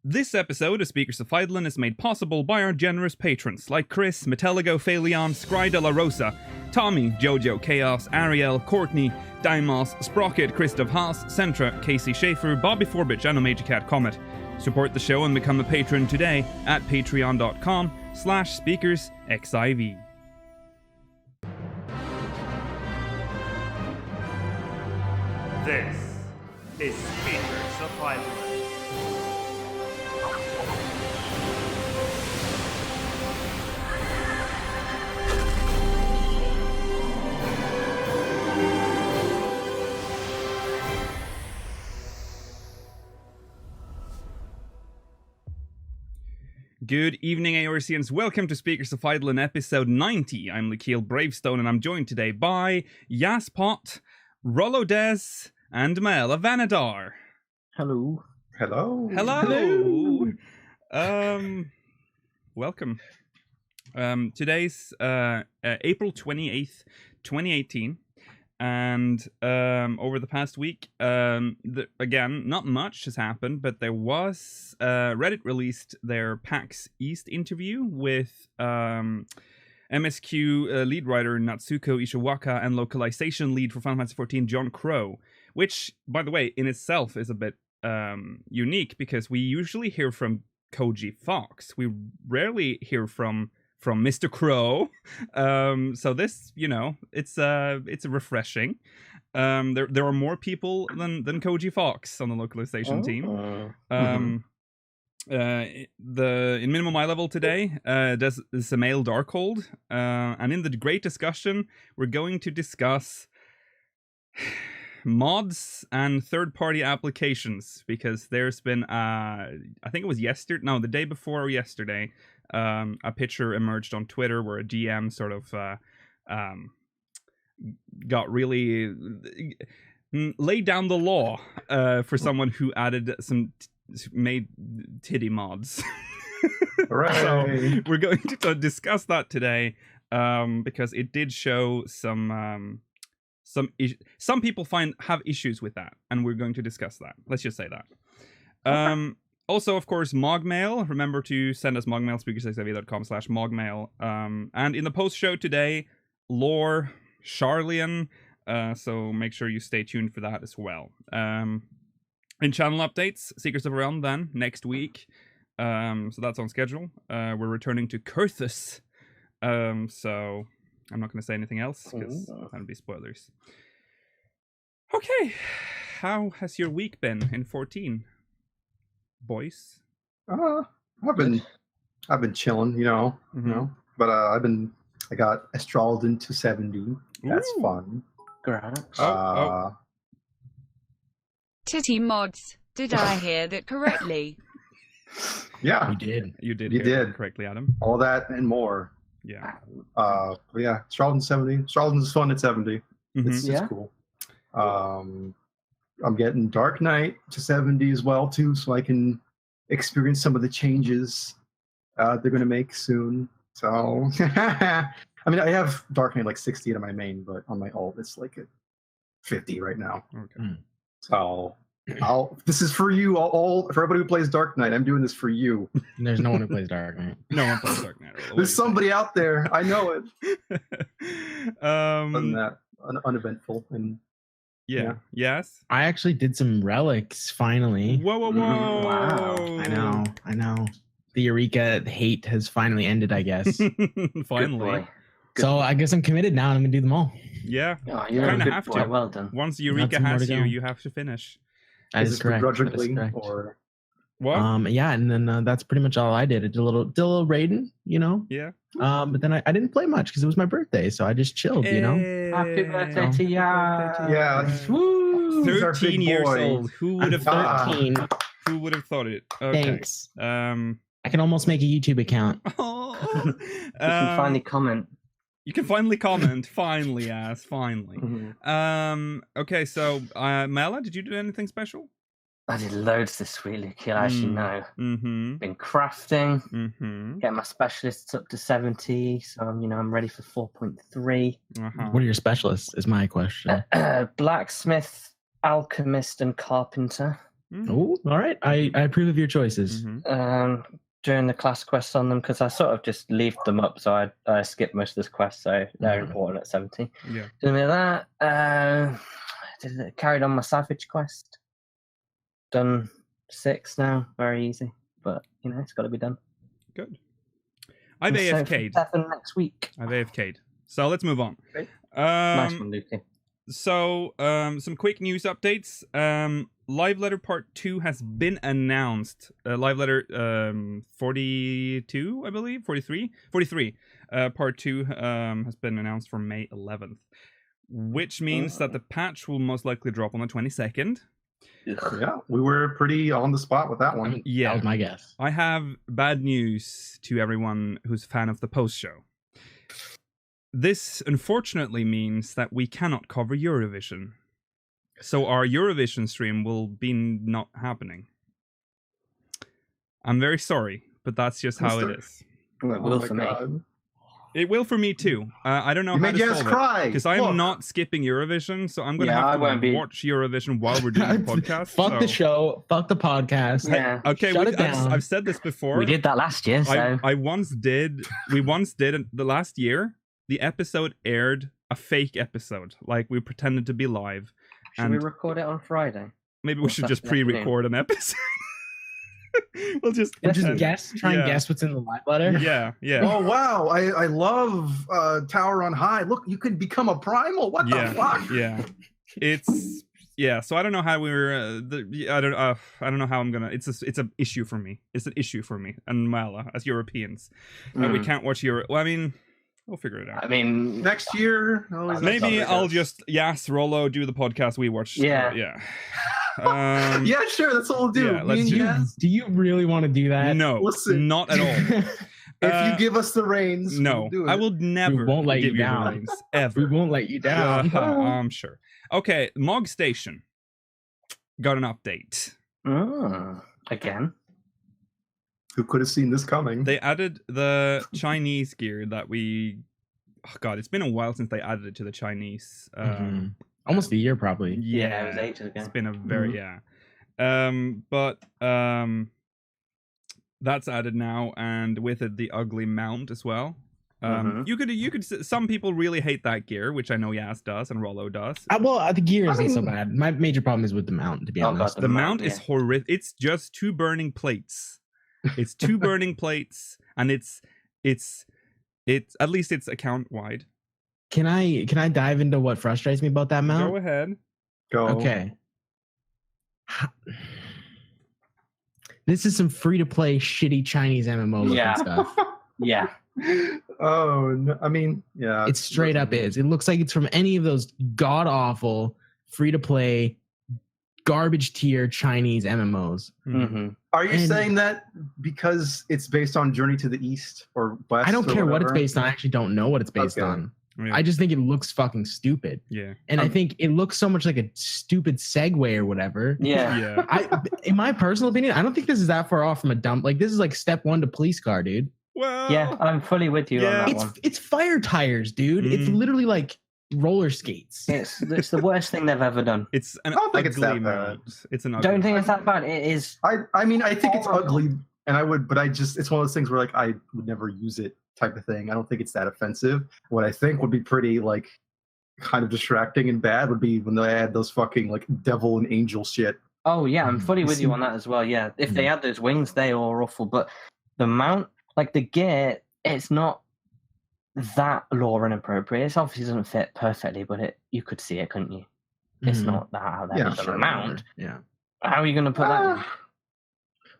This episode of Speakers of Eidolon is made possible by our generous patrons like Chris, Metalligo Phaleon, Scry de la Rosa, Tommy, Jojo, Chaos, Ariel, Courtney, Dimos, Sprocket, Christoph Haas, Centra, Casey Schaefer, Bobby Forbich, and Omegacat Comet. Support the show and become a patron today at patreon.com/speakersxiv. This is Speakers of Eidolon. Good evening, Aorcians. Welcome to Speakers of Eidolon episode 90. I'm Lakeel Bravestone, and I'm joined today by Yaspot, Rollo Des, and Mel Avanadar. Hello. Hello. Hello. Welcome. Today's April 28th, 2018. And over the past week, again, not much has happened, but there was Reddit released their PAX East interview with MSQ lead writer Natsuko Ishikawa and localization lead for Final Fantasy XIV John Crow, which, by the way, in itself is a bit unique because we usually hear from Koji Fox. We rarely hear from Mr. Crow. So this, you know, it's refreshing. There are more people than Koji Fox on the localization team. In minimum eye level today, there's a male Darkhold, and in the great discussion, we're going to discuss mods and third-party applications, because there's been I think it was the day before or yesterday, a picture emerged on Twitter where a DM sort of got really laid down the law for someone who made titty mods. Right. So we're going to discuss that today, because it did show some people have issues with that, and we're going to discuss that. Let's just say that. Also, of course, Mogmail. Remember to send us Mogmail, speakersxiv.com/Mogmail. And in the post-show today, lore, Charlian. So make sure you stay tuned for that as well. In channel updates, Secrets of Realm then, next week. So that's on schedule. We're returning to Kurthus. So I'm not going to say anything else, because that would be spoilers. Okay. How has your week been in 14? Boys? I've been chilling, you know, but I got Estrald into 70. That's fun. Great. Titty mods. Did I hear that correctly? Yeah. You did hear it correctly, Adam. All that and more. Yeah. But yeah, Estrald in 70. Estrald is fun at 70. It's Yeah. cool. I'm getting Dark Knight to 70 as well, too, so I can experience some of the changes they're going to make soon. So, I mean, I have Dark Knight like 60 in my main, but on my alt, it's like at 50 right now. Okay. So, this is for you, all for everybody who plays Dark Knight. I'm doing this for you. There's no one who plays Dark Knight. No one plays Dark Knight. There's somebody out there. I know it. Other than that, uneventful and. Yeah. Yes. I actually did some relics finally. Whoa! Wow. I know. The Eureka hate has finally ended, I guess. Finally. So I guess I'm committed now, and I'm gonna do them all. Yeah. Oh, you're Kinda a good have boy. to. Well done. Once Eureka Not has some more to you, go. you have to finish. That is correct. Begrudgingly, That is correct. or What? Yeah, and then that's pretty much all I did. I did a little raiding, you know. Yeah. But then I didn't play much because it was my birthday, so I just chilled, you know. Happy birthday to ya. yeah. Woo! 13 years old. Who would have thought? 13. Who would have thought it? Okay. Thanks. I can almost make a YouTube account. You can finally comment. You can finally comment. Finally, finally. Okay, so Mela, did you do anything special? I did loads this week, Lakeel, as you know. Mm-hmm. Been crafting, Mm-hmm. getting my specialists up to 70, so I'm ready for 4.3. Uh-huh. What are your specialists, is my question. Blacksmith, alchemist, and carpenter. Oh, all right. I approve of your choices. Mhm. Doing the class quests on them because I sort of just leave them up, so I skip most of this quest, so they're important at 70. Yeah. Doing that, carried on my Savage quest. Done 6 now, very easy, but it's got to be done. Good. I've And so for AFK'd. 7 next week. I've AFK'd. So let's move on. Okay. Nice one, Lucy. So, some quick news updates. Live Letter Part 2 has been announced. Live Letter 42, I believe? 43? 43. Part 2 has been announced for May 11th, which means that the patch will most likely drop on the 22nd. Yeah, we were pretty on the spot with that one. Yeah. That was my guess. I have bad news to everyone who's a fan of the post show. This unfortunately means that we cannot cover Eurovision. So our Eurovision stream will be not happening. I'm very sorry, but that's just how it is. Well, it will my for me. God. It will for me too. I don't know You how made to Jazz solve cry. because I am Look. not skipping Eurovision, so I'm gonna Yeah, I have won't to be. watch Eurovision while we're doing the podcast. Fuck the so- show. Fuck the podcast. Yeah. Okay, Shut it down. I've said this before. We did that last year, so I once did. We once did the last year. The episode aired a fake episode, like we pretended to be live. should we and- record it on Friday? Maybe we Or should just Saturday pre-record an episode. We'll just And just pretend. guess. Try and Yeah. guess what's in the live letter. Yeah, yeah, Oh wow, I love Tower on High. Look, you can become a primal. What yeah, the fuck? yeah. It's So I don't know how we were. I don't know how I'm gonna. It's a issue for me. It's an issue for me and Mala as Europeans. We can't watch Euro. Well, I mean, we'll figure it out. I mean, Next year, always Maybe next I'll summer. just Rollo do the podcast we watched. Yeah. Yeah. Yeah, sure. That's what we'll do. Yeah, Me let's and do Jazz, Do you really want to do that? No, Listen. not at all. if you give us the reins, No, we'll do I it. will never won't let give you the down. reins, ever. We won't let you down. I'm sure. Okay, Mog Station got an update. again. Who could have seen this coming? They added the Chinese gear that we. Oh God, it's been a while since they added it to the Chinese. Mhm. Almost a year, probably. Yeah, it was ages ago. It's been a very but that's added now, and with it the ugly mount as well. You could some people really hate that gear, which I know Yas does and Rollo does. Well, the gear isn't so mean- bad. My major problem is with the mount, to be Oh, God, honest. The mount yeah. is horrific. It's just 2 burning plates. It's 2 burning plates, and it's at least it's account wide. Can I dive into what frustrates me about that mount? Go ahead. Go. Okay. This is some free to play shitty Chinese MMO looking Yeah. stuff. Yeah. Oh, no, I mean, yeah. It straight up is. It looks like it's from any of those god awful free to play garbage tier Chinese MMOs. Mm-hmm. Are you and- saying that because it's based on Journey to the East or West? I don't or care what it's whatever? based on. I actually don't know what it's based Okay. on. Yeah. I just think it looks fucking stupid. yeah. And I think it looks so much like a stupid segue or whatever. Yeah. Yeah. In my personal opinion, I don't think this is that far off from a dump. Like, this is like step 1 to police car, dude. Well. Yeah, I'm fully with you Yeah. on that one. It's fire tires, dude. It's Mhm. literally like roller skates. It's the worst thing they've ever done. It's an I don't think it's ugly that bad. mount. It's an ugly. Don't think it's that bad. It is. I mean, I think it's Horrible. ugly, and I would, but it's one of those things where like I would never use it type of thing. I don't think it's that offensive. What I think would be pretty like kind of distracting and bad would be when they add those fucking like devil and angel shit. Oh yeah, I'm fully with you on that as well. Yeah, if they had those wings, they are awful. But the mount, like the gear, it's not that lore inappropriate. It obviously doesn't fit perfectly, but you could see it, couldn't you? It's Mhm. not that how that Yeah, is on sure, a mount. Yeah. How are you going to put that? in?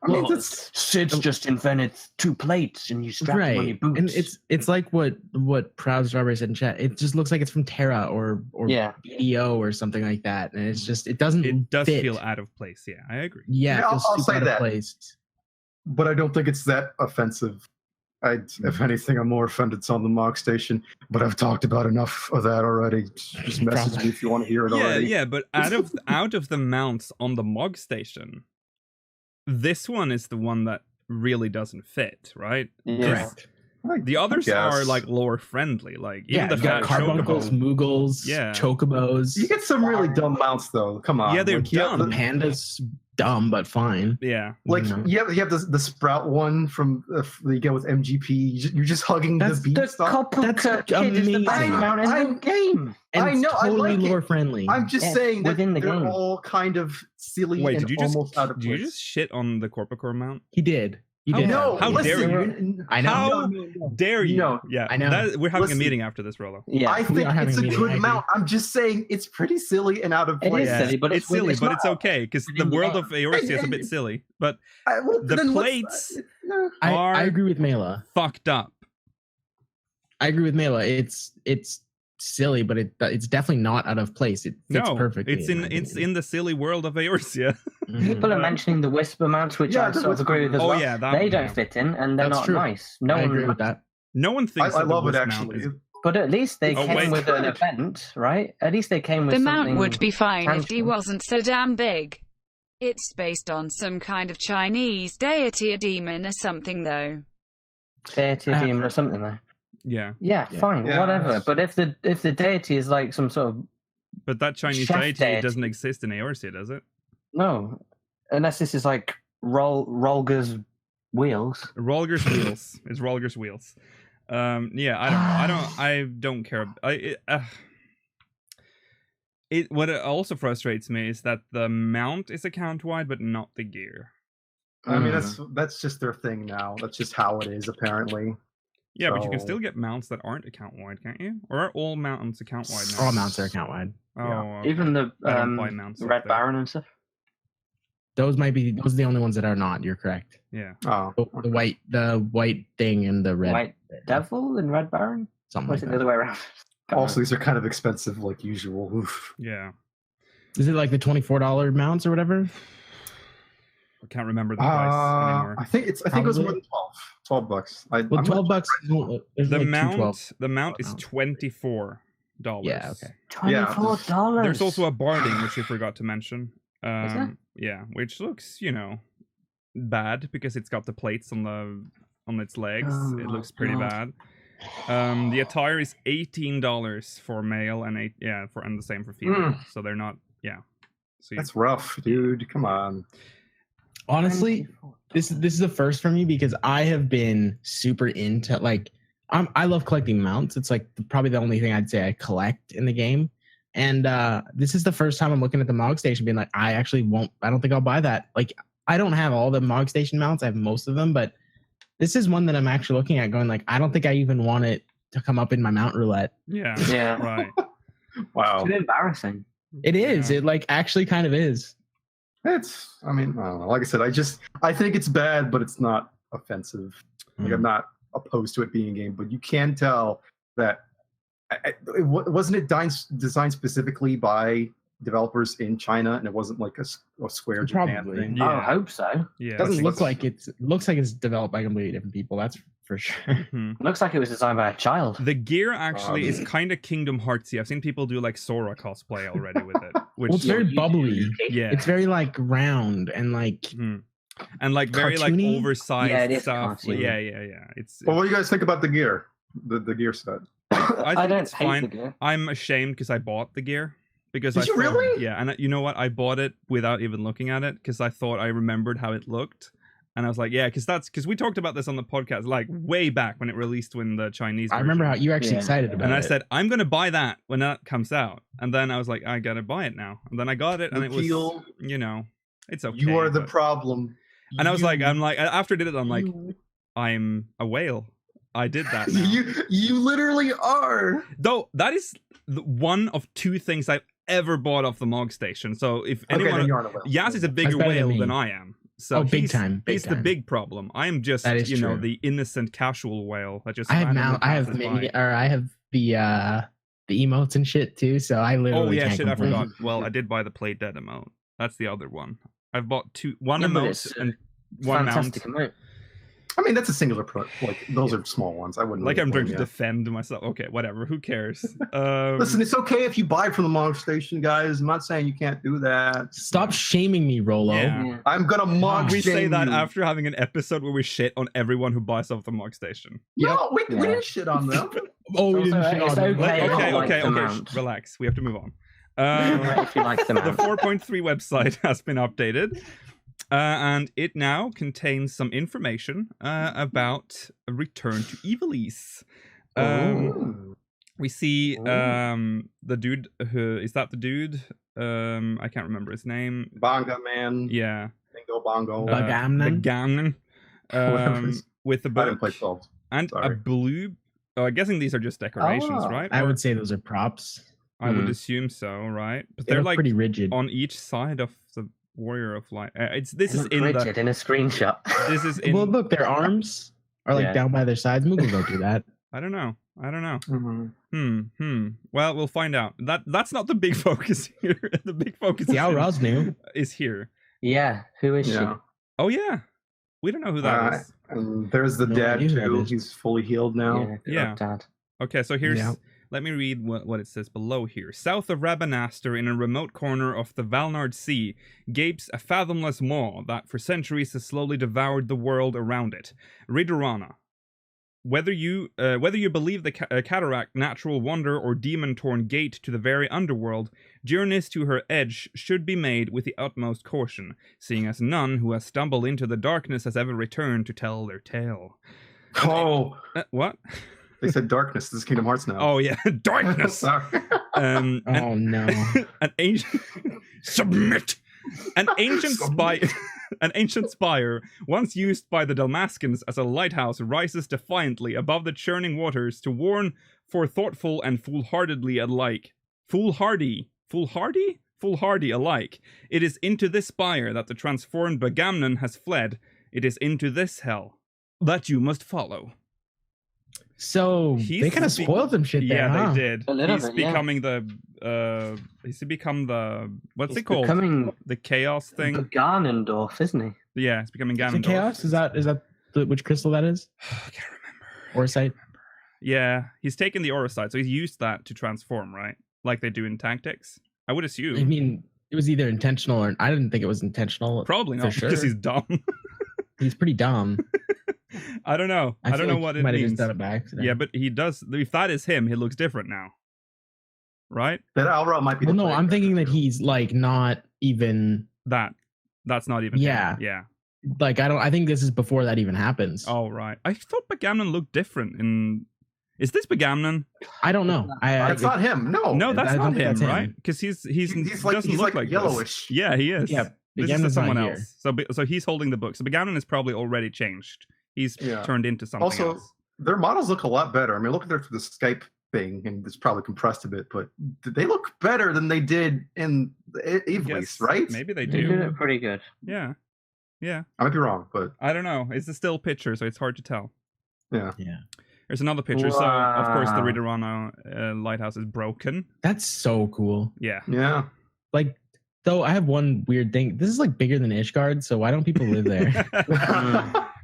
I mean, Well, that's Sid's just invented 2 plates and you strap them on your boots. And it's like what Proud Strawberry said in chat. It just looks like it's from Terra or yeah. BDO or something like that. And it's just it doesn't It does fit. feel out of place. Yeah, I agree. Yeah, it Yeah, feels I'll super say out of that. place. but I don't think it's that offensive. If anything, I'm more offended it's on the Mog Station, but I've talked about enough of that already. Just message me if you want to hear it Yeah, already. yeah, but out of the mounts on the Mog Station, this one is the one that really doesn't fit, right? Yeah. Correct. The others are guess. like lore friendly. Like even Yeah, the you got fat carbuncles, chocobo. moogles, Yeah. chocobos. You get some really dumb mounts though. Come on. Yeah, they're Like, you have dumb. The panda's dumb, but fine. Yeah. Like You know. you have the sprout one from that you get with MGP. You're just hugging That's the The beanstalk. couple That's kid is the best amazing. mount in the game. And I it's know, I totally like it. lore friendly. I'm just Yeah, saying that within the they're game. all kind of silly Wait, and did you just almost out of did you place. just shit on the Corpicor mount? He did. He How did. No, How listen, dare you? I know. How dare you? No. Yeah, I know. We're having Listen. a meeting after this, Rolo. Yeah, I think are having it's a a meeting, I good agree. mount. I'm just saying it's pretty silly and out of It place. is silly, but it's silly, but it's not- okay because the within the world game. of Eorzea is a bit silly, but Well, the then plates I are- agree with Mela. fucked up. I agree with Mela. It's silly, but it's definitely not out of place. It fits No, perfectly. it's my it's opinion. in the silly world of Eorzea. Mhm. People are mentioning the whisper mounts, which Yeah, I the sort of whisper agree with as Oh well. yeah, that They one, don't yeah. fit in, and they're That's not true. nice. No I one agree with that. No one I thinks that the love it Wisp mount actually. is- But at least they Oh, came wait. with an event, right? At least they came with The something. mount would be fine if he tangible. wasn't so damn big. It's based on some kind of Chinese deity, a demon or something, though. deity demon or something though. Yeah, Yeah, Yeah. fine, Yeah. whatever. But if the deity is like some sort of but that Chinese Chef deity deity. doesn't exist in Eorzea, does it? no, unless this is like Rolga's wheels. Rolger's wheels. It's Rolger's wheels. Yeah, I don't care. What it also frustrates me is that the mount is account wide, but not the gear. I mean, that's just their thing now. That's just how it is, apparently. Yeah, but you can So- still get mounts that aren't account wide, can't you? Or are all mounts account wide now? All mounts are account wide. Oh, Yeah. okay. Even the I don't buy mounts up Red there. Baron and stuff. Those are the only ones that are not. You're correct. Yeah. Oh, The white thing and the red White Devil and Red Baron. something Or like is it the that. other way around? also, these are kind of expensive, like usual. Oof. Yeah. Is it like the $24 mounts or whatever? I can't remember the price anymore. I think it was more Probably. than $12. Well, I'm $12. There's The like mount is mounts. $24. Yeah. Okay. $24. There's also a barding, which you forgot to mention. there? Yeah, which looks, bad because it's got the plates on its legs. Oh It my looks pretty God. bad. The attire is $18 for male and and the same for female. So they're not, So That's rough, dude. Come on. Honestly, this is the first for me because I have been super into I love collecting mounts. It's like probably the only thing I'd say I collect in the game. And this is the first time I'm looking at the Mog Station being like, I don't think I'll buy that. Like, I don't have all the Mog Station mounts. I have most of them, but this is one that I'm actually looking at going like, I don't think I even want it to come up in my mount roulette. yeah, Yeah. right. Wow. It's embarrassing. It is. Yeah. It like actually kind of is. I don't know. Like I said, I think it's bad, but it's not offensive. Like I'm not opposed to it being a game, but you can tell that wasn't it designed specifically by developers in China, and it wasn't like a Square Japan Probably. thing. Yeah. I hope so. Yeah. It doesn't think look it's- like it looks like it's developed by completely different people. That's for sure. Mhm. Looks like it was designed by a child. The gear actually is kind of Kingdom Heartsy. I've seen people do like Sora cosplay already with it, which Well, it's very bubbly. yeah, It's very like round and like Mhm. And like very like cartoony? oversized Yeah, it is stuff. cartoony. Yeah. It's Well, what do you guys think about the gear? The gear set. I I think don't it's hate fine. the gear. I'm ashamed because I bought the gear. Because Did I you thought- really? Yeah, and you know what? I bought it without even looking at it because I thought I remembered how it looked, and I was like, yeah, because we talked about this on the podcast like way back when it released when the Chinese. I remember how version. you were actually Yeah. excited about And it. I said I'm gonna buy that when that comes out, and then I was like, I gotta buy it now, and then I got it, and it was, Nikhil, it's okay. you are the but- problem. And I was like, after I did it, I'm like, You- I'm a whale. I did that now. you literally are. Though that is one of two things I've ever bought off the Mog Station. So if Okay, anyone, then you aren't a whale. Yas is a bigger better than whale than me. I am. So Oh, big he's, time, big he's the time. big problem. I am just, That is true. the innocent casual whale that just. I have randomly now. I have passes mini, by. or I have the emotes and shit too. So I literally. Oh yeah, can't shit! I complain. forgot. Well, I did buy the Play Dead emote. That's the other one. I've bought one Yeah, but emote it's, and one Fantastic mount. emote. I mean, that's a singular like those are small ones. I wouldn't. Like really I'm trying blame to you. defend myself. Okay, whatever. Who cares? Listen, it's okay if you buy from the Mog Station, guys. I'm not saying you can't do that. Stop shaming me, Rolo. Yeah. I'm gonna Mog we shame say that you. after having an episode where we shit on everyone who buys off the Mog Station. No, we Yeah. didn't shit on them. Oh, we It's didn't also- shit it's on them. okay. Okay, like okay, the okay. mount. Relax. We have to move on. If you like the The mount. 4.3 website has been updated, and it now contains some information about a return to Ivalice. Ooh. We see Ooh. the dude who is that the dude? I can't remember his name. Bonga man. Yeah, Bingo bongo. Bug- Bagamnon? Bagamnon, Whatever it's- with the I didn't book play 12. and a Sorry. blue. Oh, I'm guessing these are just decorations, Oh, right? I Or- would say those are props. I would Hmm. assume so, right? But They they're look like pretty rigid. on each side of the Warrior of Light. This It is looked in rigid the. in a screenshot. This is in. Well, look, their arms are like Yeah. down by their sides. Moogle don't do that. I don't know. Mhm. Well, we'll find out. That's not the big focus here. The big focus Yeah, is, Roz knew. is here. Yeah, who is Yeah. Oh yeah, we don't know who that is. And there's the No dad idea who that too. is. He's fully healed she? now. Yeah. Dad. Okay, so here's. Yeah. Let me read what it says below here. South of Rabanaster, in a remote corner of the Valnard Sea, gapes a fathomless maw that for centuries has slowly devoured the world around it. Ridorana. Whether you believe the cataract, natural wonder, or demon-torn gate to the very underworld, journeys to her edge should be made with the utmost caution, seeing as none who has stumbled into the darkness has ever returned to tell their tale. Oh, What? they said darkness. This is Kingdom Hearts now. Oh yeah, darkness. Sorry. An Oh no. an ancient submit. An ancient an ancient spire, once used by the Dalmaskins as a lighthouse, rises defiantly above the churning waters to warn for thoughtful and foolhardy alike. Foolhardy alike. It is into this spire that the transformed Bagamnon has fled. It is into this hell that you must follow. So He's they kind of be- spoiled some shit there, Yeah, huh? they did. A little He's bit, yeah. becoming the he's become the what's He's it called? becoming The chaos thing. Ganondorf, isn't he? Yeah, it's becoming Is it Ganondorf. chaos? Is that which crystal that is? I can't remember. Orsite? Yeah, he's taken the aura side, so he's used that to transform, right? Like they do in tactics. I would assume. I mean, it was either intentional or I didn't think it was intentional. Probably for not because sure. he's dumb. He's pretty dumb. I don't know. I don't feel know like what he it might have means. just done it by accident. Yeah, but he does. If that is him, he looks different now. Right? That Alra might be. Well, the no, player I'm thinking character, that too. he's like not even That's not even. him. Yeah. Yeah. like I think this is before that even happens. Oh right. I thought Bagamnon looked different in. Is this Bagamnon? I don't know. That's not him. No. No, that's I don't not think him, that's him. right? Because he doesn't look like this. yellowish. Yeah, he is. Yeah, This is Bagamnon's not someone here. else. So he's holding the book. So Bagamnon is probably already changed. He's Yeah. turned into something Also, else. their models look a lot better. I mean, look at the Skype thing, and it's probably compressed a bit, but they look better than they did in Ivalice, Yes, right? Maybe they They do. did it pretty good. Yeah. Yeah. I might be wrong, but I don't know. It's a still picture, so it's hard to tell. yeah. Yeah. There's another picture. So of course the Wow. Ridorano lighthouse is broken. That's so cool. Yeah. Yeah. Like, though, I have one weird thing. This is like bigger than Ishgard, so why don't people live there?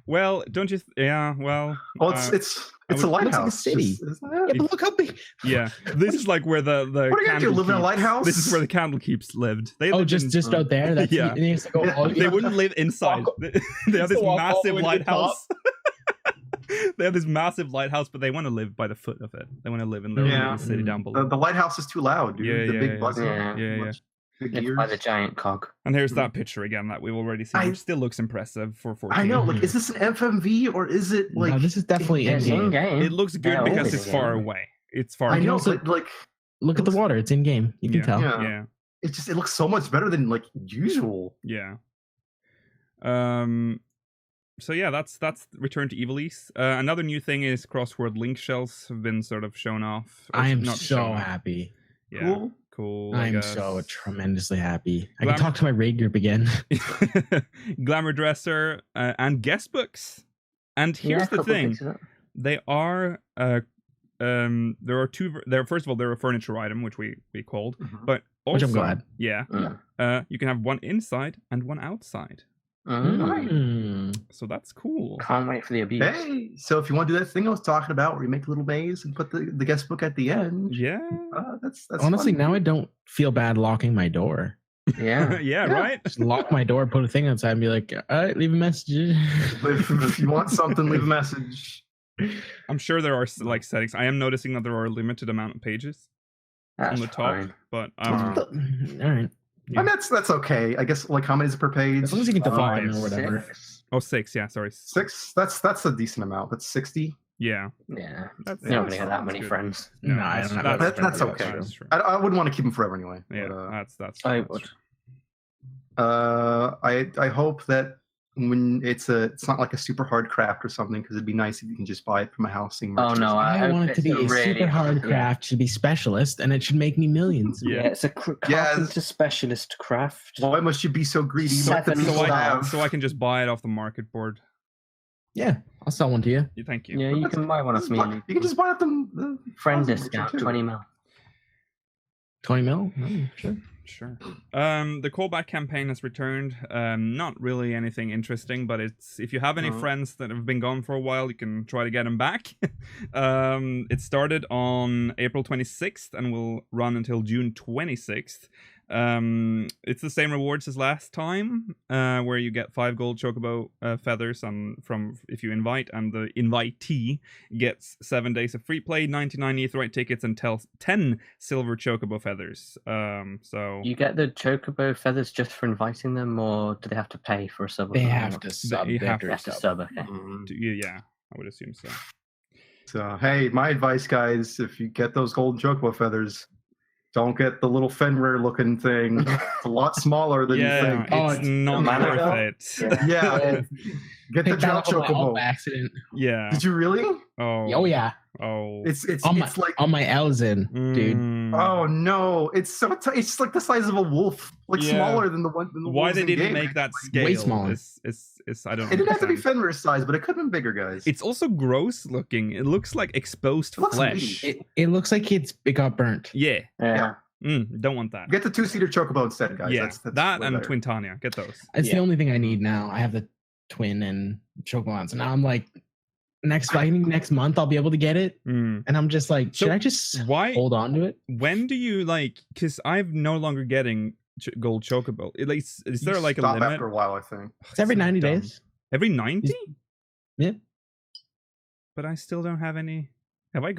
Well, don't you? Yeah. Well. Well, it's I it's a would- looks like a lighthouse, city. isn't yeah, it? but look how big. Yeah. This is like where the What are you gonna do? candle Live in a keeps- lighthouse? This is where the candle keeps lived. They Oh, lived just out there. That's Yeah. and you have to go all- They wouldn't live inside. Walk- They have this to walk all the massive way to the top. lighthouse. They have this massive lighthouse, but they want to live by the foot of it. They want to live in their own Yeah. little city down below. The lighthouse is too loud, dude. Yeah, the yeah, big yeah. buzzer. Yeah. Yeah. Big It's ears. by the giant cog. And here's that picture again that we've already seen, I- which still looks impressive for 14. I know. Like, is this an FMV or is it like? no, this is definitely Yeah, in It's in game. game. It looks good Yeah, because always it's in far game. away. It's far I away. know, also- but like, Look at the water. It's in game. You can Yeah. tell. Yeah. Yeah. it looks so much better than like usual. Yeah. So yeah, that's Return to Ivalice. Another new thing is crossword link shells have been sort of shown off. Or I am not so shown off. happy. Yeah. Cool. I am guess. so tremendously happy. I Glam- can talk to my raid group again. Glamour Dresser and guest books. And Yeah, here's a the couple thing. bits of it. They are there are two first of all they're a furniture item which we called, Mhm. but also Which I'm glad. yeah, Mm. you can have one inside and one outside. Mm. Mm. So that's cool. Can't wait for the abuse. Hey, so if you want to do that thing I was talking about, where you make a little maze and put the guest book at the end, Yeah. that's Honestly, fun. now I don't feel bad locking my door. Yeah. Yeah, right? Just lock my door, put a thing outside, and be like, all right, leave a message. If you want something, leave a message. I'm sure there are like settings. I am noticing that there are a limited amount of pages That's on the top, fine. but All right. Yeah. And that's okay. I guess, like, how many is it per page? As long as you can define Five, or whatever. 6. Oh, 6, yeah, sorry. 6. That's a decent amount. That's 60. Yeah. Yeah. That's, You're not that's gonna get that many good. friends. No, No, I that's, don't have that's, that. That's true. okay. That's true. I wouldn't want to keep them forever anyway. Yeah, But, that's I that's would. true. I hope that when it's not like a super hard craft or something, because it'd be nice if you can just buy it from a housing Oh merchant. no, I hope want it to be it's a really super hard craft, should be specialist, and it should make me millions. Yeah, it's a carpenter specialist craft. Why must you be so greedy? So, Let the Seven people so, I, have. so I can just buy it off the market board. Yeah, I'll sell one to you. Yeah, thank you. Yeah, you can buy one of me. You can just buy up the Friend housing discount, merchant, too. 20 mil. 20 mil? Sure. Sure. The callback campaign has returned. Not really anything interesting, but it's if you have any friends that have been gone for a while, you can try to get them back. It started on April 26th and will run until June 26th. It's the same rewards as last time, where you get 5 gold chocobo feathers from if you invite, and the invitee gets 7 days of free play, 99 Aetheryte tickets, and 10 silver chocobo feathers. So You get the chocobo feathers just for inviting them, or do they have to pay for a sub? They have to sub. They have They have to sub, okay. yeah, I would assume so. So hey, my advice, guys, if you get those golden chocobo feathers, don't get the little Fenrir looking thing. It's a lot smaller than Yeah, you think. it's not mana worth belt. it. Yeah, get the Picked that gel up on my own chocobo. accident. Yeah. Did you really? Oh yeah, Oh. It's on like my Elzen, dude. Mm. oh no, it's so it's like the size of a wolf, like Yeah. smaller than the one. Than the Why wolves they in didn't game. make that scale way smaller. is I don't It didn't have to be understand. Fenrir size, but it could have been bigger, guys. It's also gross looking. It looks like exposed It looks flesh. meaty. It looks like it got burnt. Yeah. Yeah. Don't want that. Get the 2-seater chocobo instead, guys. Yeah, That's that way and better. Twintania. Get those. It's the Yeah. only thing I need now. I have the twin and Chocobo, so now I'm like, next month I'll be able to get it, Mm. and I'm just like, So should I just Why? hold on to it? When do you like? Because I'm no longer getting gold chocobo. Is there You like a stop limit? after a while? I think. It's every So 90 dumb. days. Every 90? Yeah. But I still don't have any. Have I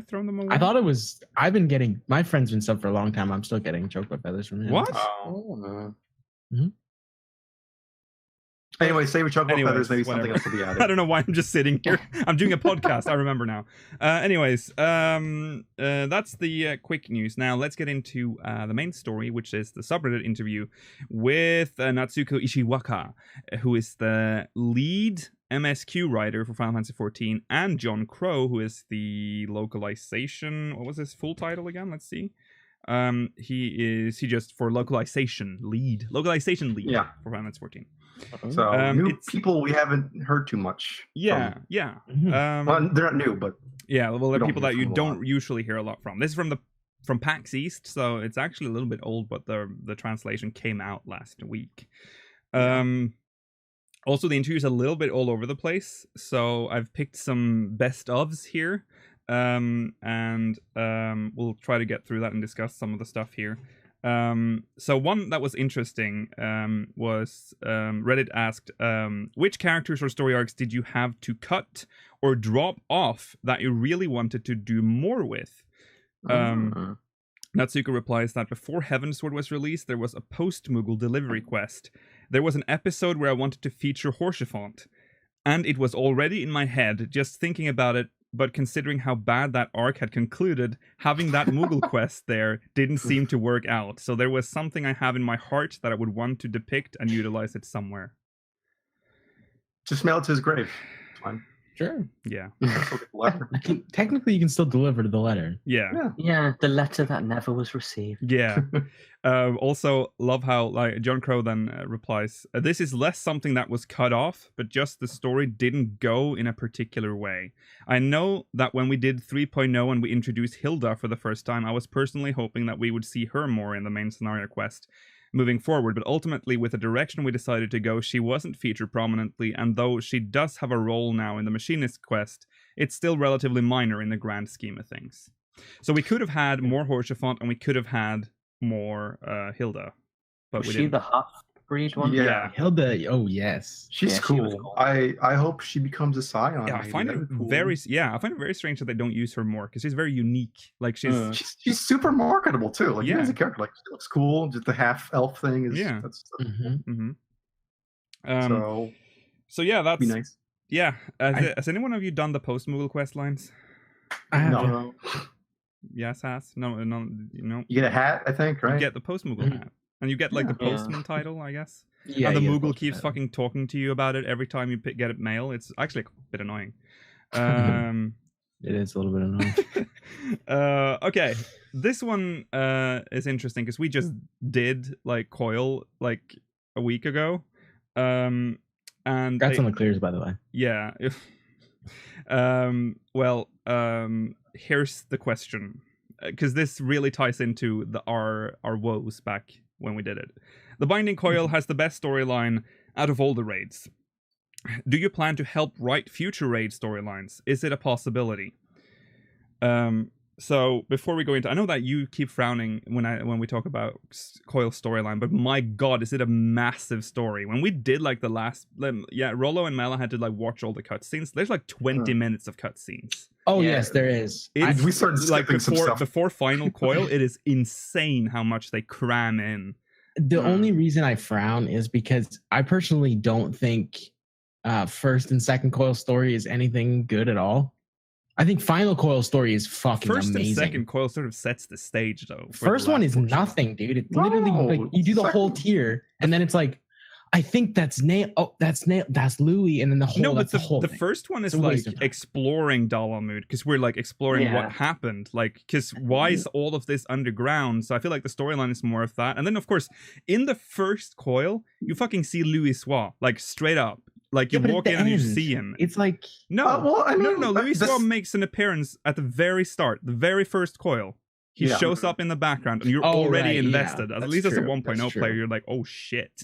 thrown them away? I thought it was. I've been getting my friend's been sub for a long time. I'm still getting Chocobo feathers from him. What? Oh. Anyway, save your chocobo Anyways, feathers. Maybe something whatever. else will be added. I don't know why I'm just sitting here. I'm doing a podcast. I remember now. That's the quick news. Now let's get into the main story, which is the subreddit interview with Natsuko Ishikawa, who is the lead MSQ writer for Final Fantasy XIV, and John Crow, who is the localization. What was his full title again? Let's see. He just for localization lead Yeah. for Final Fantasy XIV. So new it's- people we haven't heard too much. Yeah, from. yeah. Mhm. Well, they're not new, but Yeah, well, they're don't people hear that you from a don't lot. usually hear a lot from. This is from PAX East, so it's actually a little bit old, but the translation came out last week. Also, the interview is a little bit all over the place, so I've picked some best ofs here, and we'll try to get through that and discuss some of the stuff here. So one that was interesting was Reddit asked, which characters or story arcs did you have to cut or drop off that you really wanted to do more with? Natsuko replies that before Heavensward was released, there was a post-Moogle delivery quest. There was an episode where I wanted to feature Horsefant, and it was already in my head just thinking about it, but considering how bad that arc had concluded, having that Moogle quest there didn't seem to work out. So there was something I have in my heart that I would want to depict and utilize it somewhere. just mail it to his grave. It's fine. Sure. Yeah. Still get the letter. Technically, you can still deliver to the letter. Yeah. Yeah. Yeah, the letter that never was received. Yeah. Also, love how like John Crow then replies, this is less something that was cut off, but just the story didn't go in a particular way. I know that when we did 3.0 and we introduced Hilda for the first time, I was personally hoping that we would see her more in the main scenario quest. moving forward, but ultimately with the direction we decided to go, she wasn't featured prominently, and though she does have a role now in the Machinist quest, it's still relatively minor in the grand scheme of things. So we could have had more Horchefont, and we could have had more Hilda, but Was we she didn't. the half-breed one? Yeah. Hilda, oh yes. She's Yeah, she cool. was cool. I hope she becomes a Scion. Yeah, I maybe. find it That'd be cool. very strange that they don't use her more, because she's very unique. Like She's super marketable too. Like Yeah. as a character, like she looks cool. Just the half elf thing is Yeah. That's Mhm. So yeah, that's be nice. yeah. Has anyone of you done the post Moogle quest lines? I have No, Yes, has no. you get a hat, I think, right? You get the post Moogle Mhm. hat, and you get like the Yeah. postman title, I guess. Yeah, and the you get Moogle both keeps of them. fucking talking to you about it every time you get it mail. It's actually a bit annoying. It is a little bit annoying. Okay, this one is interesting because we just did like Coil like a week ago, and Congrats on the clears, by the way. yeah. Here's the question, because this really ties into our woes back when we did it. The Binding Coil has the best storyline out of all the raids. Do you plan to help write future raid storylines? Is it a possibility? So before we go into, I know that you keep frowning when we talk about Coil storyline, but my god, is it a massive story? When we did like the last, Rollo and Mela had to like watch all the cutscenes. There's like 20 minutes of cutscenes. Oh Yeah. yes, there is. We started like skipping some stuff. before Final Coil. It is insane how much they cram in. The only reason I frown is because I personally don't think first and second Coil story is anything good at all. I think Final Coil story is fucking First amazing. and second Coil sort of sets the stage, though. for the First one last is portion. nothing, dude. It's literally No, like you do the whole second- tier, and then it's like, I think that's Nail. Oh, that's Nail. That's Louis, and then the whole. No, but that's the whole the thing. first one is It's a like waste of time. exploring Dalamud, because we're like exploring Yeah. what happened. Like, because why is all of this underground? So I feel like the storyline is more of that. And then, of course, in the first Coil, you fucking see Louis Soir, like straight up. Like you Yeah, but at walk the in and you end, see him. It's like No, well, I mean, no. Louis this- Soir makes an appearance at the very start, the very first Coil. He Yeah. shows up in the background, and you're Oh, already right, yeah, invested. At that's least as a true, 1.0 that's player, true. you're like, oh shit.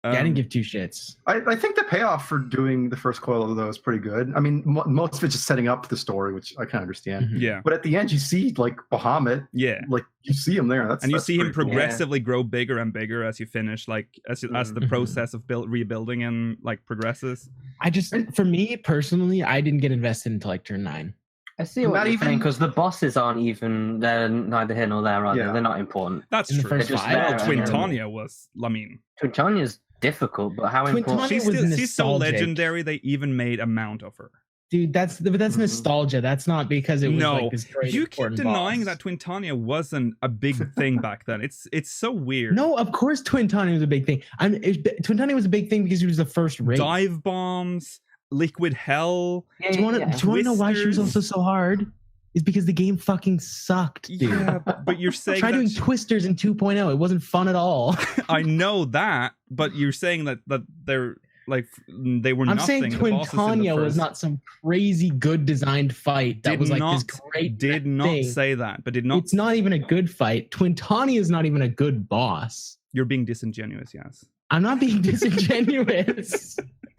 I didn't give two shits. I think the payoff for doing the first Coil though is pretty good. I mean, most of it's just setting up the story, which I kind of understand. Mhm. Yeah, But at the end, you see like Bahamut, yeah. like you see him there. That's And you that's see him pretty cool. progressively grow bigger and bigger as you finish, like as the Mhm. process of rebuilding and like progresses. I just, for me personally, I didn't get invested until like turn 9. I see what Not you're saying, even- because the bosses aren't even, they're neither here nor there, are they? Yeah. They're not important. That's In the true. first They're just five, there, Well, and then- Twintania was. I mean, Twintania's difficult, but how Twintania important? she's was she's so nostalgic. legendary. They even made a mount of her. Dude, that's Mhm. nostalgia. That's not because it was No, like this great. you keep important denying boss. that Twintania wasn't a big thing back then. It's so weird. No, of course Twintania was a big thing. Twintania was a big thing because it was the first raid. Dive bombs, liquid hell. Do you want to know why she was also so hard? It's because the game fucking sucked, dude. Yeah, but you're saying Try that doing Twisters in 2.0. It wasn't fun at all. I know that, but you're saying that they're like they were I'm nothing. saying The bosses in the Twintania was first- not some crazy good designed fight that Did was like not, this great did not thing. say that, but did not. It's not even a good fight. Twintania is not even a good boss. You're being disingenuous, yes. I'm not being disingenuous.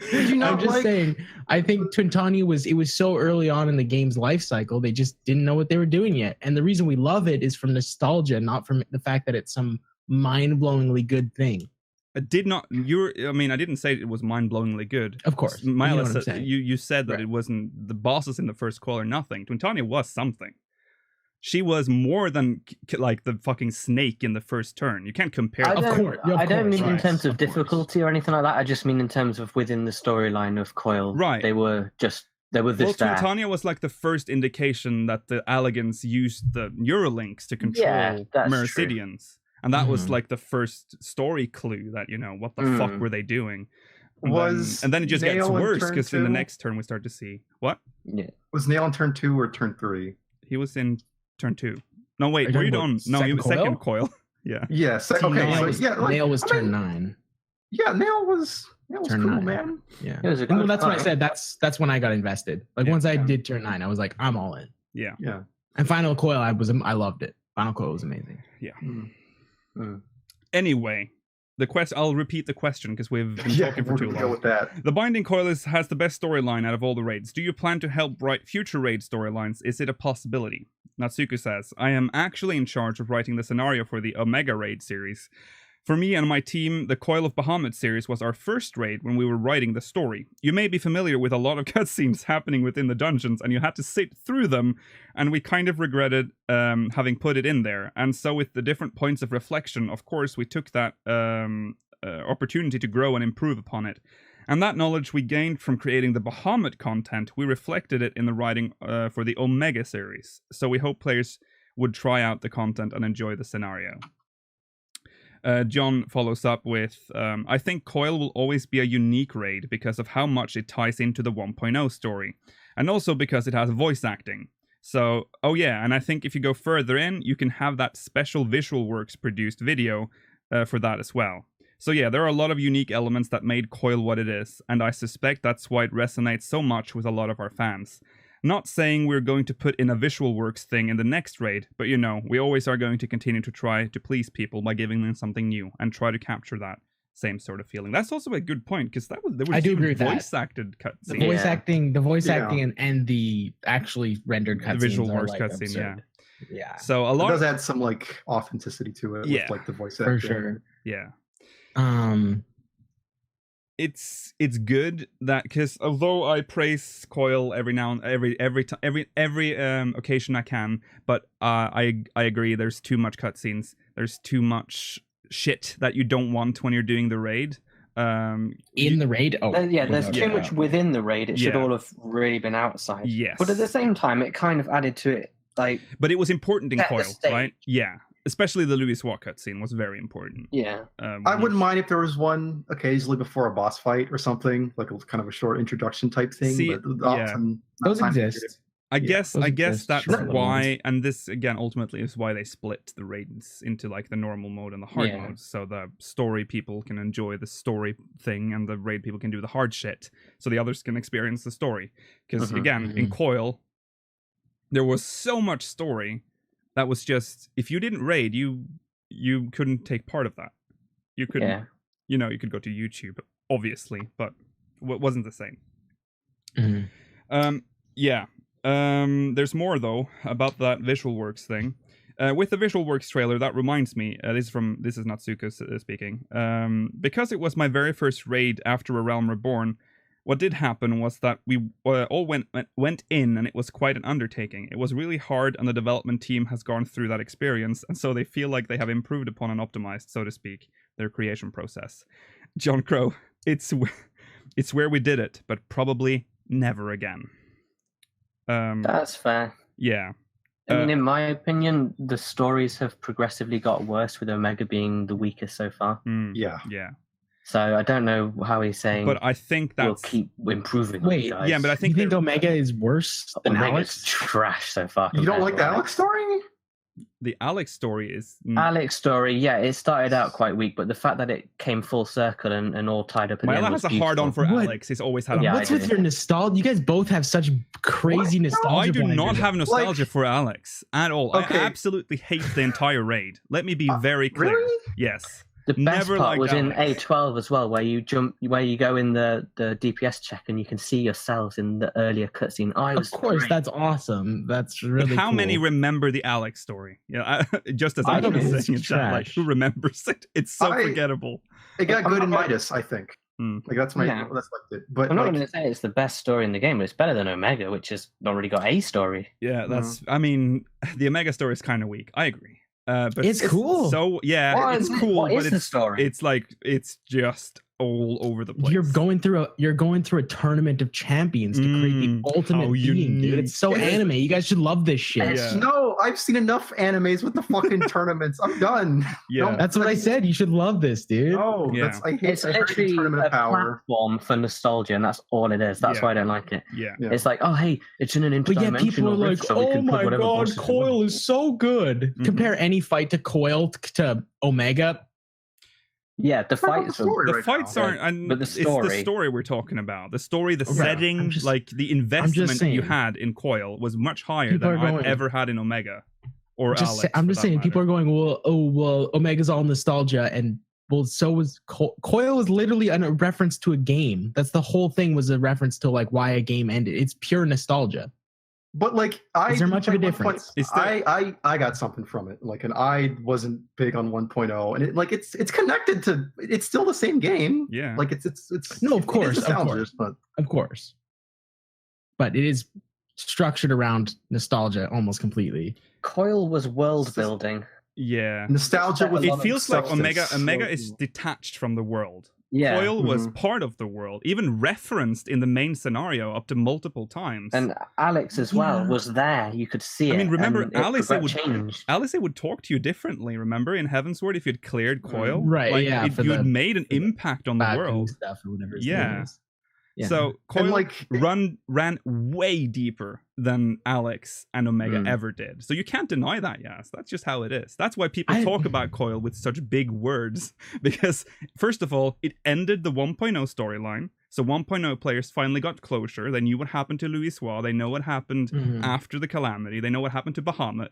Did you not I'm just like- saying. I think Twintania was so early on in the game's life cycle, they just didn't know what they were doing yet. And the reason we love it is from nostalgia, not from the fact that it's some mind-blowingly good thing. I did not. I mean, I didn't say it was mind-blowingly good. Of course, you know Mila what I'm said, saying. you said that Right. it wasn't the bosses in the first Coil or nothing. Twintania was something. She was more than like the fucking snake in the first turn. You can't compare. I Of don't, course, yeah, of I don't course, mean in right, terms of of course. difficulty or anything like that. I just mean in terms of within the storyline of Coil. Right. They were just Well, this there. Twintania was like the first indication that the Allegans used the Neuralinks to control Yeah, that's true. Mercidians. And that was Mhm. like the first story clue that, what the fuck were they doing? And Was then it just gets Nail in worse turn because in the 2? next turn we start to see what? Yeah. Was Nail in turn 2 or turn 3? He was in turn 2. No, wait, Are you were you talking done? about No, he second was second Coil? Coil. Yeah. Yeah. Okay. Nail So, was, yeah, like, Nail was I turn mean, 9. Yeah, Nail was Turn cool, 9. man. Yeah. It was a Well, good that's what I fight. said. That's when I got invested. Like Yeah. once I did turn 9, I was like, I'm all in. Yeah. Yeah. And Final Coil, I loved it. Final Coil was amazing. Mm. Anyway, the quest. I'll repeat the question because we've been Yeah, talking for we're too gonna long. go with that. The Binding Coil has the best storyline out of all the raids. Do you plan to help write future raid storylines? Is it a possibility? Natsuko says, I am actually in charge of writing the scenario for the Omega Raid series. For me and my team, the Coil of Bahamut series was our first raid when we were writing the story. You may be familiar with a lot of cutscenes happening within the dungeons, and you had to sit through them, and we kind of regretted having put it in there. And so with the different points of reflection, of course, we took that opportunity to grow and improve upon it. And that knowledge we gained from creating the Bahamut content, we reflected it in the writing for the Omega series. So we hope players would try out the content and enjoy the scenario. John follows up with, I think Coil will always be a unique raid because of how much it ties into the 1.0 story. And also because it has voice acting. So, oh yeah, and I think if you go further in, you can have that special Visual Works produced video for that as well. So yeah, there are a lot of unique elements that made Coil what it is, and I suspect that's why it resonates so much with a lot of our fans. Not saying we're going to put in a Visual Works thing in the next raid, but you know, we always are going to continue to try to please people by giving them something new and try to capture that same sort of feeling. That's also a good point because there were I do agree with that. voice acted cutscenes. The voice acting, Yeah. and the actually rendered cutscenes. The Visual are, Works like, cutscene, absurd. Yeah, So a It lot does add some like authenticity to it Yeah. with like the voice for acting. sure. yeah. It's good that because although I praise Coil every now and every occasion I can, but I agree there's too much cutscenes. There's too much shit that you don't want when you're doing the raid. In the raid, There's too much within the raid. It should Yeah. all have really been outside. Yes, But at the same time, it kind of added to it, like, but it was important in Set the Coil, stage. right? Yeah, especially the Louis Watt cutscene was very important. yeah. I wouldn't mind if there was one occasionally before a boss fight or something, like a kind of a short introduction type thing. See, but yeah. often Those not time exist. I Yeah, guess those exist, that's sure. why, and this again ultimately is why they split the raids into like the normal mode and the hard Yeah. mode, so the story people can enjoy the story thing, and the raid people can do the hard shit, so the others can experience the story. Because Mhm, again, in Coil, there was so much story that was just if you didn't raid, you couldn't take part of that. You couldn't, Yeah. you know, you could go to YouTube, obviously, but it wasn't the same. Mhm. Yeah. There's more though about that Visual Works thing. With the Visual Works trailer, that reminds me. This is Natsuko speaking. Because it was my very first raid after A Realm Reborn, what did happen was that we all went in, and it was quite an undertaking. It was really hard, and the development team has gone through that experience, and so they feel like they have improved upon and optimized, so to speak, their creation process. John Crow, it's where we did it, but probably never again. That's fair. Yeah. I mean, in my opinion, the stories have progressively got worse, with Omega being the weakest so far. Yeah. Yeah. So I don't know how he's saying But I think we'll that's keep improving. Wait, on you guys. yeah, but I You think think Omega is worse than Omega's Alex? trash so far. You don't compared like to the Alex story? the Alex story is Alex story, yeah, it started out quite weak, but the fact that it came full circle and all tied up at the end Myla was has a hard on for beautiful. What? Alex. He's always had a Yeah, hard What's I with do. your nostalgia? You guys both have such crazy What? nostalgia. I do not blinders. have nostalgia for Alex at all. Okay. I absolutely hate the entire raid. Let me be very clear. Really? Yes. The best Never part liked was in Alex. A12 as well, where you go in the DPS check and you can see yourselves in the earlier cutscene. Of course, that's awesome. That's really But how cool. many remember the Alex story? Yeah, just as I I don't was know, saying in it's chat, like trash. who remembers it? It's so I- forgettable. It got I'm good not in gonna- Midas, I think. Hmm. Like that's my Yeah. that's like it. But I'm not like, going to say it's the best story in the game, but it's better than Omega, which has not really got a story. Yeah, that's. I mean, the Omega story is kind of weak. I agree. But It's cool. So yeah, What it's is it? cool, What but is the story? it's like it's just all over the place. You're going through a tournament of champions to create the ultimate how being, dude. It's so unique. anime. You guys should love this shit. Yeah. no, I've seen enough animes with the fucking tournaments. I'm done. Yeah. That's what I said. You should love this, dude. No, Yeah. that's I hate It's I hate literally tournament a of power. platform for nostalgia, and that's all it is. That's Yeah. why I don't like it. Yeah. Yeah. It's like, oh, hey, it's in an But yet people are interdimensional like, rift, so we oh can put my whatever god, bosses we want." Coil is so good. Mhm. Compare any fight to Coil to Omega. Yeah, the What about fights the are story The right fights now? aren't, and But the it's the story- story we're talking about. The story, the Right. setting, I'm just- like the investment you saying. had in Coil was much higher People than are I've going- ever had in Omega. or Alex. I'm for just that saying, people are matter. going, well, Omega's all nostalgia, and well, so was Coil was literally a reference to a game. That's the whole thing, was a reference to like why a game ended. It's pure nostalgia. But like, Is there much of a difference? I got something from it. Like, and I wasn't big on 1.0, and it's connected to. It's still the same game. Yeah. Like it's No, of course, it is nostalgia, but of course. But it is structured around nostalgia almost completely. Coil was world building. Yeah. nostalgia with It feels like substance. Omega is detached from the world. Yeah. Coil was part of the world, even referenced in the main scenario up to multiple times. And Alex as well Yeah. was there. You could see it. I mean, remember, and Alice changed. would talk to you differently, remember, in Heavensward if you'd cleared Coil? Right, Like, yeah, for you had the- made an for the impact on the Bad world. stuff or whatever. his Yeah. name is. Yeah. So Coil And like, ran way deeper than Alex and Omega Mm. ever did. So you can't deny that, yes. That's just how it is. That's why people I- talk about Coil with such big words. Because, first of all, it ended the 1.0 storyline. So 1.0 players finally got closure. They knew what happened to Louis Soir. They know what happened Mhm. after the Calamity. They know what happened to Bahamut.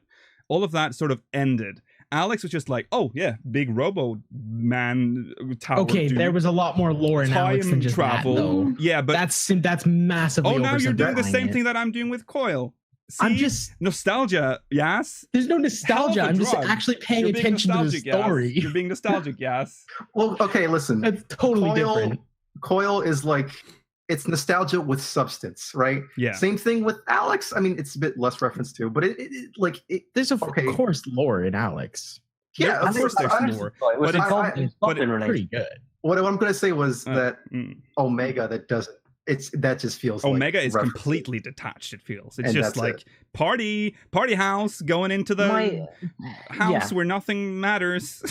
All of that sort of ended. Alex was just like, oh, yeah, big Robo Man tower. Okay, dude. there was a lot more lore in Alex than time just travel. that, though. Yeah, but That's massively. oh, now you're doing the oversimplifying same it. thing that I'm doing with Coil. See? I'm just. Nostalgia, yes. There's no nostalgia. Hell of a I'm just drug. actually paying You're being attention to the nostalgic, yes. story. You're being nostalgic, yes. well, okay, listen. That's totally different. Coil is like, it's nostalgia with substance, right? Yeah. Same thing with Alex. I mean, it's a bit less reference too, but There's of Okay. course lore in Alex. yeah, Of course there's I- more. It was But it's- involved in but it- Goblin related. Pretty good. What I'm going to say was that Mm. Omega that doesn't. That just feels like Omega is references. completely detached, it feels. It's And just that's like it. party house, going into the My- house yeah. where nothing matters.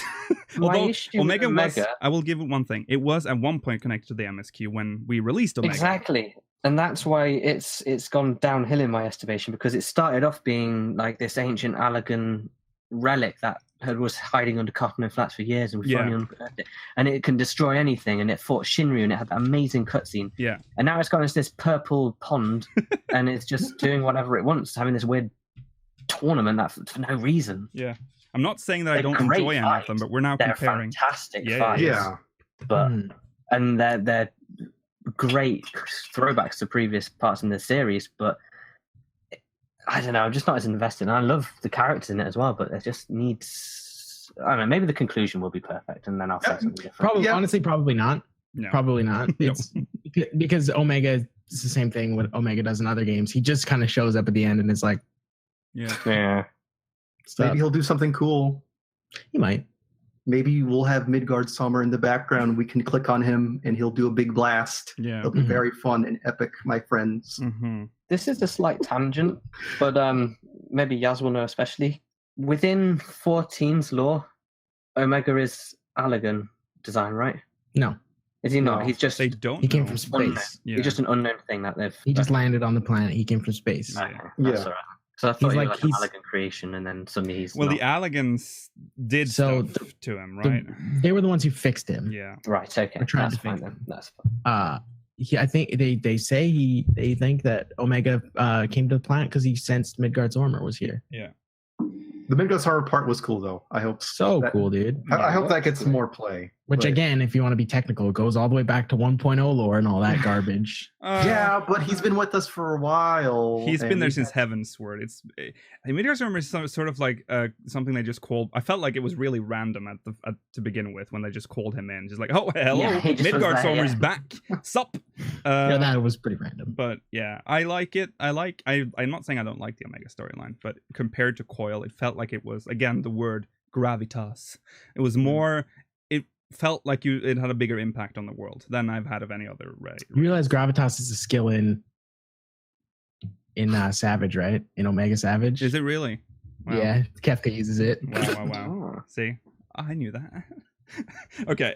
My Although issue with Omega was, Omega- I will give it one thing. It was at one point connected to the MSQ when we released Omega. Exactly. And that's why it's gone downhill in my estimation, because it started off being like this ancient Allagan relic that was hiding under cotton and flats for years, and we Yeah. finally unearthed it. And it can destroy anything, and it fought Shinryu, and it had that amazing cutscene. Yeah. And now it's gone into this purple pond, and it's just doing whatever it wants, having this weird tournament that for no reason. Yeah. I'm not saying that I They're don't great enjoy any of them, fights. but we're now They're comparing. fantastic Yeah, fights, Yeah, but Mm. and they're great throwbacks to previous parts in the series, but I don't know, I'm just not as invested. And I love the characters in it as well, but it just needs, I don't know, maybe the conclusion will be perfect, and then I'll say something different. Probably, Yeah. honestly, probably not. No. Probably not. No. It's because Omega is the same thing what Omega does in other games. He just kind of shows up at the end and is like, Yeah. Yeah. stop. maybe he'll do something cool. He might. Maybe we'll have Midgard Summer in the background. We can click on him, and he'll do a big blast. Yeah. It'll be Mhm. very fun and epic, my friends. Mm-hmm. This is a slight tangent, but maybe Yaz will know especially. Within 14's lore, Omega is Allagan design, right? No, Is he not? No. He's just They don't. he came know. from unknown. space. Yeah. He's just an unknown thing that they've. He just landed on the planet. He came from space. Yeah. Okay, that's Yeah. all right. So I thought He's he like- was like an he's- Allagan creation, and then suddenly he's Well, not. the Allegans did So stuff to him, The- right? they were the ones who fixed him. Yeah. Right. Okay. We're trying That's to fine fix then. him. That's fine. I think they say they think that Omega came to the planet because he sensed Midgard's armor was here. The Midgard Summer part was cool, though. I hope. So that- cool, dude. I hope that gets more play. Which But- again, if you want to be technical, goes all the way back to 1.0 lore and all that garbage. Yeah, but he's been with us for a while. He's been and there we- since Heavensward. It's Midgard's Armor is sort of like something they just called. I felt like it was really random to begin with when they just called him in, just like, oh hello, Yeah, he just was Midgard's there, Armor's yeah. back. Sup? Yeah, that was pretty random. But yeah, I like it. I'm not saying I don't like the Omega storyline, but compared to Coil, it felt like it was, again, the word gravitas. It was more. It felt like it had a bigger impact on the world than I've had of any other raid. You realize gravitas is a skill in Savage, right? In Omega Savage. Is it really? Wow. Yeah, Kefka uses it. Wow. Oh. See, I knew that. Okay.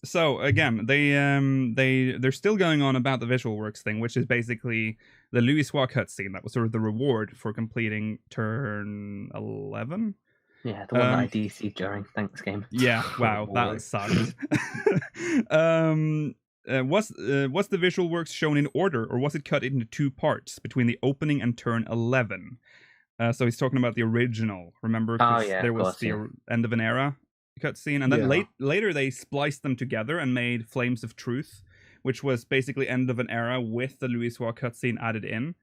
So again, they're still going on about the visual works thing, which is basically the Louis Soir cutscene. That was sort of the reward for completing turn 11. Yeah, the one that I DC'd during Thanks game. Yeah. Wow, boy. that sucked. Was the visual works shown in order, or was it cut into two parts between the opening and turn 11? So he's talking about the original. Remember, Oh, 'cause yeah, there of was course, the yeah. end of an era cutscene, and then Yeah. later they spliced them together and made Flames of Truth, which was basically end of an era with the Louisoix cutscene added in.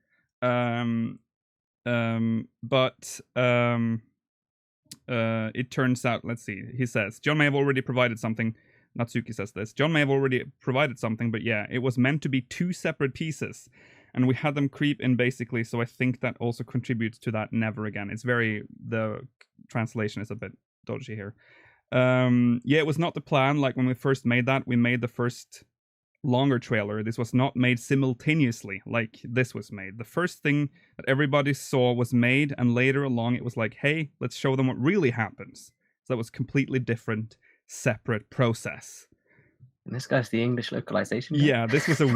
It turns out, let's see, he says, John may have already provided something. Natsuki says this. John may have already provided something, but yeah, it was meant to be two separate pieces. And we had them creep in basically, so I think that also contributes to that never again. It's the translation is a bit dodgy here. Yeah, it was not the plan. Like when we first made that, we made the first longer trailer. This was not made simultaneously like this was made. The first thing that everybody saw was made, and later along it was like, hey, let's show them what really happens. So that was completely different, separate process. And this guy's the English localization guy. Yeah, this was a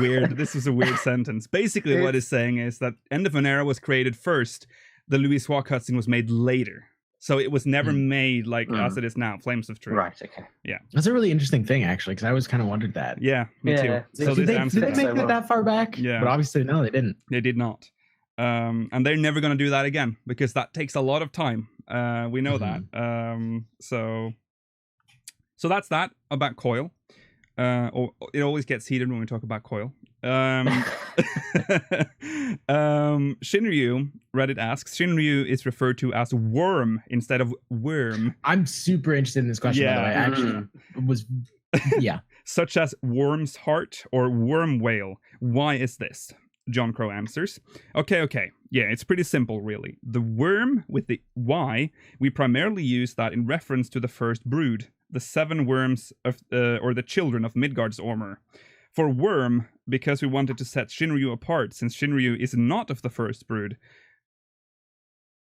weird sentence. Basically, what it's saying is that End of an Era was created first. The Louisoix cutscene was made later. So it was never made like as it is now, Flames of Truth. Right, okay. Yeah. That's a really interesting thing, actually, because I always kind of wondered that. Yeah, me Yeah. too. So Did this they answers make that. it that far back? Yeah. But obviously, no, they didn't. They did not. And they're never going to do that again because that takes a lot of time. We know that. So that's that about Coil. It always gets heated when we talk about Coil. Shinryu, Reddit asks, Shinryu is referred to as worm instead of worm. I'm super interested in this question, by the way. I actually was, yeah. Such as worm's heart or worm whale. Why is this? John Crow answers. Okay. Yeah, it's pretty simple, really. The worm with the Y, we primarily use that in reference to the first brood, the 7 worms of, or the children of Midgard's armor. For worm, because we wanted to set Shinryu apart, since Shinryu is not of the first brood.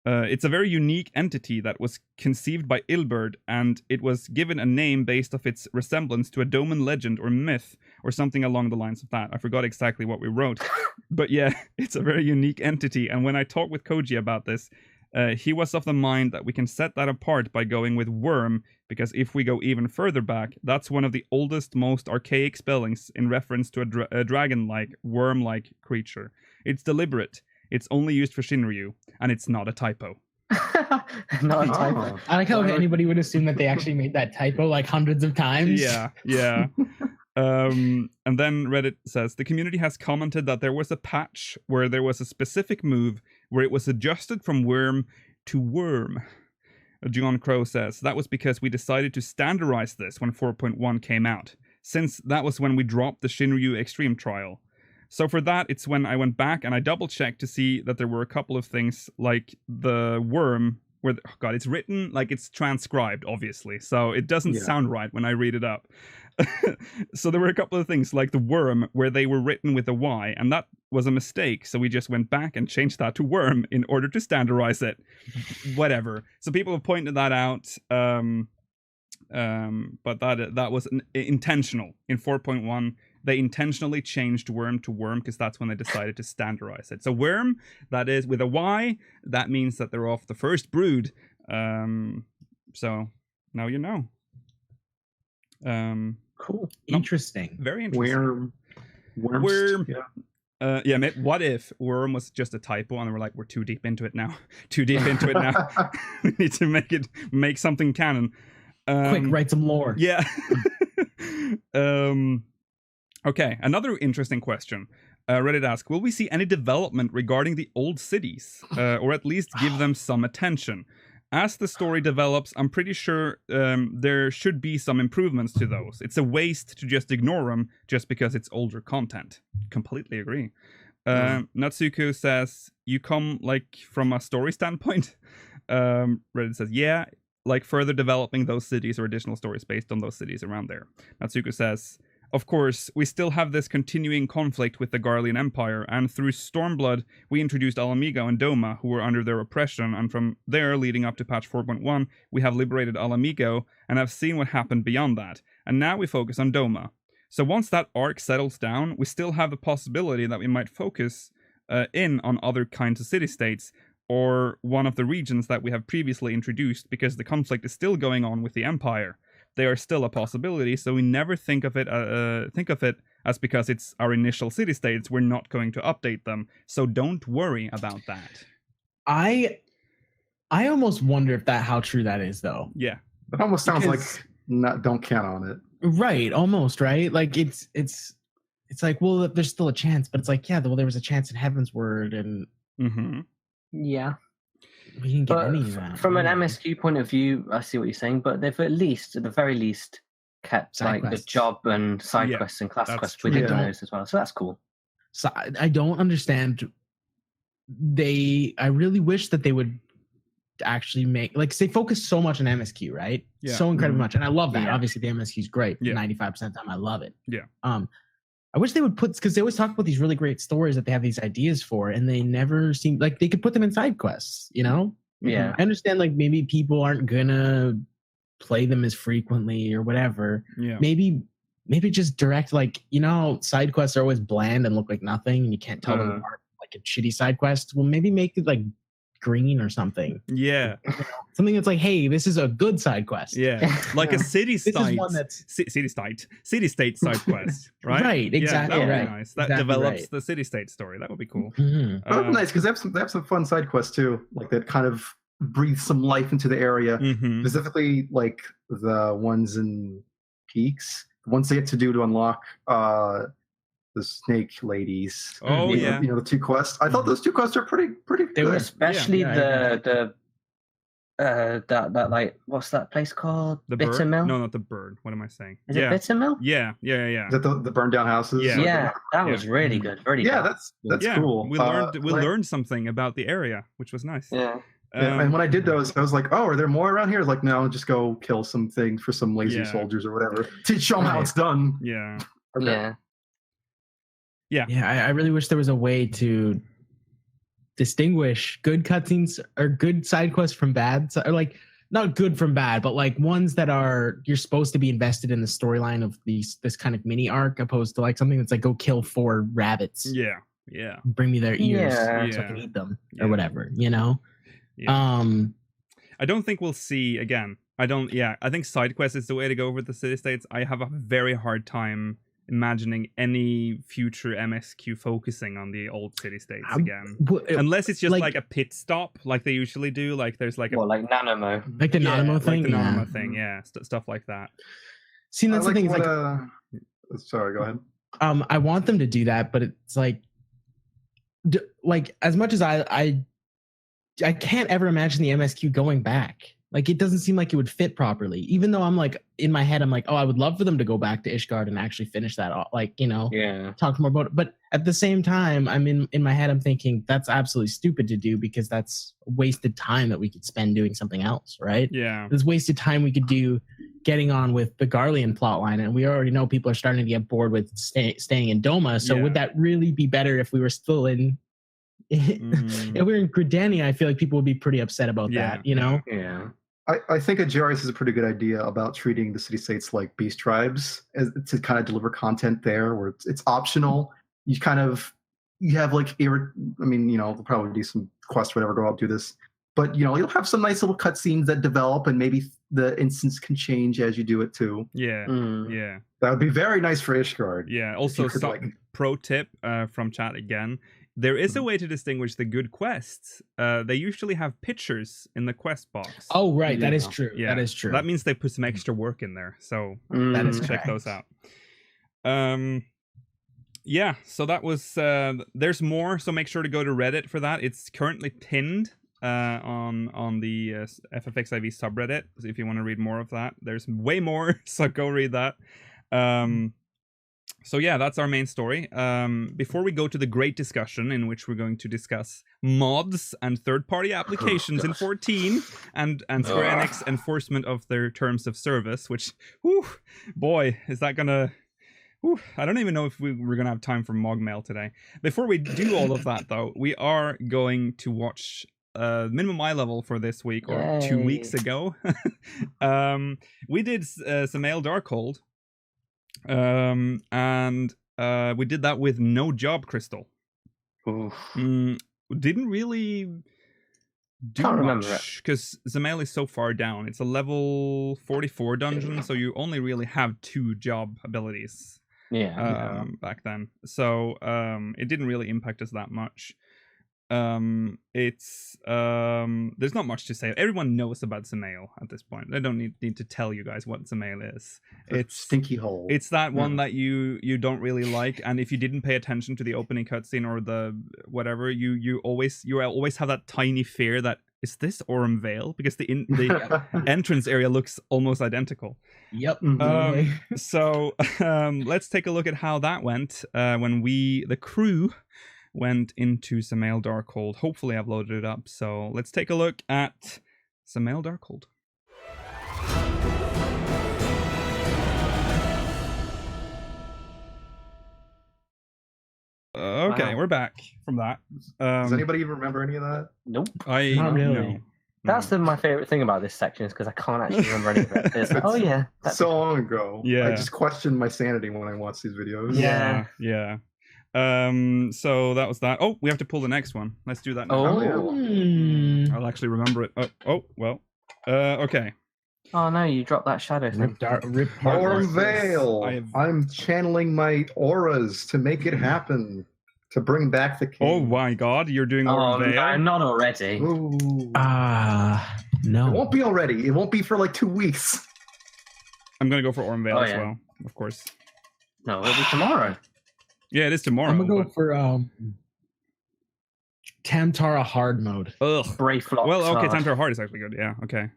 It's a very unique entity that was conceived by Ilvl, and it was given a name based off its resemblance to a Doman legend or myth, or something along the lines of that. I forgot exactly what we wrote. But yeah, it's a very unique entity, and when I talked with Koji about this, he was of the mind that we can set that apart by going with worm, because if we go even further back, that's one of the oldest, most archaic spellings in reference to a dragon-like, worm-like creature. It's deliberate. It's only used for Shinryu, and it's not a typo. Not a typo. I like how anybody would assume that they actually made that typo like hundreds of times. Yeah. And then Reddit says, the community has commented that there was a patch where there was a specific move where it was adjusted from worm to worm. John Crow says, that was because we decided to standardize this when 4.1 came out, since that was when we dropped the Shinryu Extreme trial. So for that, it's when I went back and I double-checked to see that there were a couple of things like the worm, where, it's written like it's transcribed, obviously, so it doesn't sound right when I read it up. So there were a couple of things like the worm where they were written with a Y, and that was a mistake, so we just went back and changed that to worm in order to standardize it. Whatever. So people have pointed that out, but that was intentional. In 4.1, they intentionally changed worm to worm because that's when they decided to standardize it. So worm, that is with a Y, that means that they're off the first brood. So now you know. Cool. Interesting. Very interesting. Worm. Yeah. What if worm was just a typo and we're like, we're too deep into it now. We need to make something canon. Quick, write some lore. Yeah. Okay, another interesting question. Reddit asks, will we see any development regarding the old cities? Or at least give them some attention? As the story develops, I'm pretty sure there should be some improvements to those. It's a waste to just ignore them just because it's older content. Completely agree. Natsuko says, you come like from a story standpoint? Reddit says, yeah, like further developing those cities or additional stories based on those cities around there. Natsuko says, of course, we still have this continuing conflict with the Garlean Empire, and through Stormblood, we introduced Alamigo and Doma, who were under their oppression, and from there, leading up to patch 4.1, we have liberated Alamigo, and have seen what happened beyond that, and now we focus on Doma. So once that arc settles down, we still have the possibility that we might focus in on other kinds of city-states, or one of the regions that we have previously introduced, because the conflict is still going on with the Empire. They are still a possibility, so we never think of it as because it's our initial city-states, we're not going to update them. So don't worry about that. I I almost wonder if how true that is, though. Yeah. It almost sounds Because- like don't count on it. Right, almost, right? Like it's like, well, there's still a chance, but it's like, yeah, well, there was a chance in Heaven's Word, and Mm-hmm. Yeah. we didn't get But any of that. from an really. MSQ point of view, I see what you're saying, but they've at the very least, kept Side like quests. the job and side Yeah, quests and class that's quests true. within Yeah. those as well. So that's cool. So I don't understand. I really wish that they would actually make, like, 'cause they focus so much on MSQ, right? Yeah. So incredibly Mhm. much, and I love that. Yeah. Obviously, the MSQ is great. Yeah. 95% of the time, I love it. Yeah. I wish they would put, because they always talk about these really great stories that they have these ideas for, and they never seem like they could put them in side quests. You know, Yeah. I understand, like, maybe people aren't gonna play them as frequently or whatever. Yeah. Maybe just direct, like, side quests are always bland and look like nothing, and you can't tell them apart, like a shitty side quest. Well, maybe make it like green or something. Yeah. Something that's like, hey, this is a good side quest. Yeah. Like a city This is state. one that's City state side quest, right? Right, exactly Yeah, that would right. be nice. That Exactly develops right. the city state story. That would be cool. Mhm. That would be nice because they have some fun side quests too, like that kind of breathe some life into the area. Mm-hmm. Specifically, like the ones in Peaks, the ones they have to do to unlock the snake ladies. Oh, You know- yeah. you know, the two quests. I thought those two quests are pretty They were good. Especially Yeah, I that like what's that place called? The Bitter bird? Mill? No, not the bird. What am I saying? Is yeah. it Bitter Mill? Yeah. Is that the burned down houses? Yeah. Yeah, that was really good. Very Yeah, good. that's Yeah. cool. We learned something about the area, which was nice. Yeah. Yeah, and when I did those, I was like, "Oh, are there more around here?" I was like, "No, just go kill some things for some lazy Yeah. soldiers or whatever to show them how Right. it's done." Yeah. Okay. Yeah. Yeah, I really wish there was a way to distinguish good cutscenes or good side quests from bad, or like not good from bad, but like ones that are you're supposed to be invested in the storyline of this kind of mini arc, opposed to like something that's like go kill 4 rabbits, Yeah. Yeah. bring me their ears Yeah. so I can eat them Yeah. or whatever, you know. Yeah. I don't think we'll see again. I think side quests is the way to go with the city states. I have a very hard time imagining any future MSQ focusing on the old city states again. Unless it's just like a pit stop, like they usually do. Like there's like a Well, like Nanamo. like the Nanamo thing. like the yeah. Nanamo thing, yeah, stuff like that. See, that's I the thing. Is what, like, sorry, go ahead. I want them to do that, but it's like as much as I can't ever imagine the MSQ going back. Like, it doesn't seem like it would fit properly. Even though I'm like in my head, I'm like, oh, I would love for them to go back to Ishgard and actually finish that. Like, Yeah. talk more about it. But at the same time, I'm in my head, I'm thinking that's absolutely stupid to do because that's wasted time that we could spend doing something else, right? Yeah. There's wasted time we could do getting on with the Garlean plotline, and we already know people are starting to get bored with staying in Doma. So Yeah. would that really be better if we were still in? Mm. If we were in Gridania, I feel like people would be pretty upset about Yeah, that. You know? Yeah. I think a GRS is a pretty good idea about treating the city-states like beast tribes to kind of deliver content there where it's optional. You have like, there'll probably do some quests, whatever, go out do this. But, you'll have some nice little cutscenes that develop and maybe the instance can change as you do it too. Yeah. Mm. Yeah. That would be very nice for Ishgard. Yeah. If Also, you could, some pro tip from chat again. There is a way to distinguish the good quests. They usually have pictures in the quest box. Oh, right. That is Yeah. true. Yeah. That is true. That means they put some extra work in there. So That is check those correct. out. Yeah, so that was there's more, so make sure to go to Reddit for that. It's currently pinned on the FFXIV subreddit. So if you want to read more of that, there's way more, so go read that. So yeah, that's our main story. Before we go to the great discussion in which we're going to discuss mods and third-party applications in 14 and Square Enix enforcement of their terms of service, which, whew, boy, is that gonna... Whew, I don't even know if we're going to have time for Mogmail today. Before we do all of that, though, we are going to watch minimum eye level for this week, or 2 weeks Yay. ago. We did some Ale Darkhold. And we did that with no job crystal. Oof. Didn't really do Can't remember much because Zamail is so far down. It's a level 44 dungeon, so you only really have 2 job abilities Yeah. back then. So it didn't really impact us that much. It's there's not much to say. Everyone knows about Samael at this point. I don't need to tell you guys what Samael is. It's stinky hole. It's that one that you don't really like, and if you didn't pay attention to the opening cutscene or the whatever, you always have that tiny fear that is this Orem Vale, because the entrance area looks almost identical. Yep. So let's take a look at how that went when the crew went into Samael Darkhold. Hopefully I've loaded it up, so let's take a look at Samael Darkhold. Okay, we're back from that. Does anybody even remember any of that? Nope. I Not really. no. That's my favorite thing about this section is because I can't actually remember any of it. It's, oh yeah, that's So long ago. Yeah. I just questioned my sanity when I watched these videos. Yeah. Yeah. So that was that. Oh, we have to pull the next one. Let's do that now. Oh. I'll actually remember it. Oh well. Okay. Oh no, you dropped that shadow thing. Rip Orem Vale. I've- I'm channeling my auras to make it happen. To bring back the king. Oh my God, you're doing Oh Orem Vale? no, not already. Ooh. It No. won't be already. It won't be for like 2 weeks. I'm gonna go for Orem Vale Oh, as yeah. well, of course. No, it'll be tomorrow. Yeah, it is tomorrow. I'm gonna go but- for Tamtara hard mode. Ugh. Brayflox. Well, okay, hard. Time to Hard is actually good. Yeah, okay.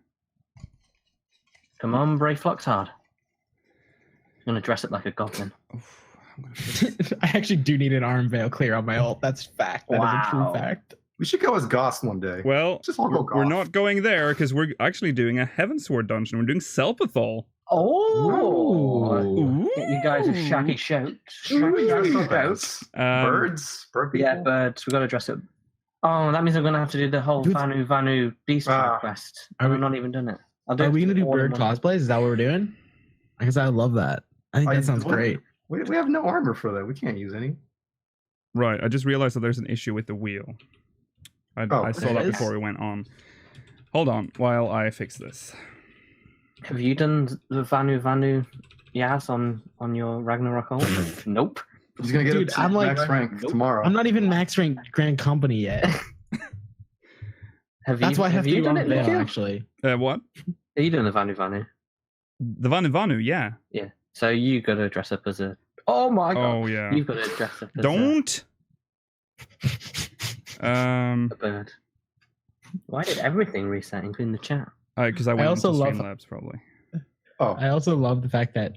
Come on, Brayflox hard. I'm gonna dress it like a goblin. Oof, I'm gonna I actually do need an arm veil clear on my ult. That's fact. That is a Wow. true fact. We should go as Goss one day. Well, Just all go we're Goth. not going there because we're actually doing a Heavensward dungeon. We're doing Selpathol. Oh! Ooh. Get you guys a shaggy shout. Birds. Um, Birds. Bird people. Yeah, birds. We gotta dress up. Oh, that means I'm gonna have to do the whole Dude. Vanu Beast Ah. quest. Are I've we- not even done it. I'll do Are it we gonna do all in bird one. cosplays? Is that what we're doing? I guess I love that. I think that sounds what- great. We have no armor for that. We can't use any. Right, I just realized that there's an issue with the wheel. I saw there that is? before we went on. Hold on while I fix this. Have you done the Vanu Yas on your Ragnarok ult? Nope. He's gonna get Dude, it to I'm like- max rank tomorrow. I'm not even max rank Grand Company yet. That's why I have to you do done arm it, veil, Nikhil? actually. What? Are you doing the Vanu? The Vanu, yeah. Yeah. So you gotta dress up as a. Oh my god. Oh, yeah. You've got to dress up as Don't! a bird. Why did everything reset, including the chat? Because I went also into love- Streamlabs, probably. Oh, I also love the fact that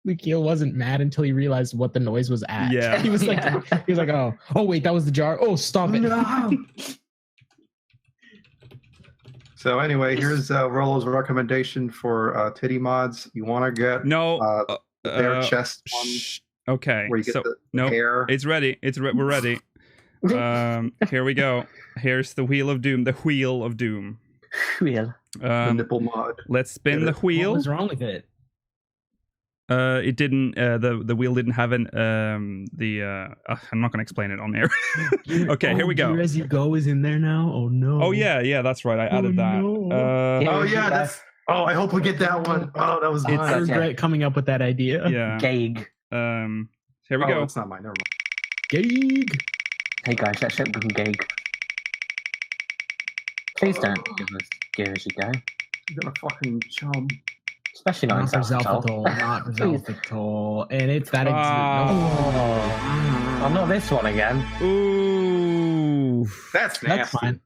Nikhil wasn't mad until he realized what the noise was at. Yeah. He was like, Yeah. he was like, oh wait, that was the jar. Oh, stop it. no. So anyway, here's Rollo's recommendation for titty mods. You want to get No. the bare chest one Okay. where you get So, the no, hair. it's ready. We're ready. Here we go. Here's the Wheel of Doom. The Wheel of Doom. Wheel. The nipple mod. Let's spin the What wheel. was wrong with it? It didn't. The wheel didn't have an. I'm not gonna explain it on air. Okay, here we go. Gear as you go is in there now. Oh no. Oh yeah, that's right. I added that. no. Yeah. Oh you yeah, guys- that's. Oh, I hope we get that one. Oh, that was I mine. okay. regret coming up with that idea. Yeah. Gag. Here we Oh, go. it's not mine. Never mind. Gag. Hey guys, let's hope we can gag. Please don't give us gear as you go. You're gonna fucking chum. Especially not in Not for South Zelfatol. Not for Please. Zelfatol. And it's that Oh, not this one again. Ooh. That's That's nasty. fine.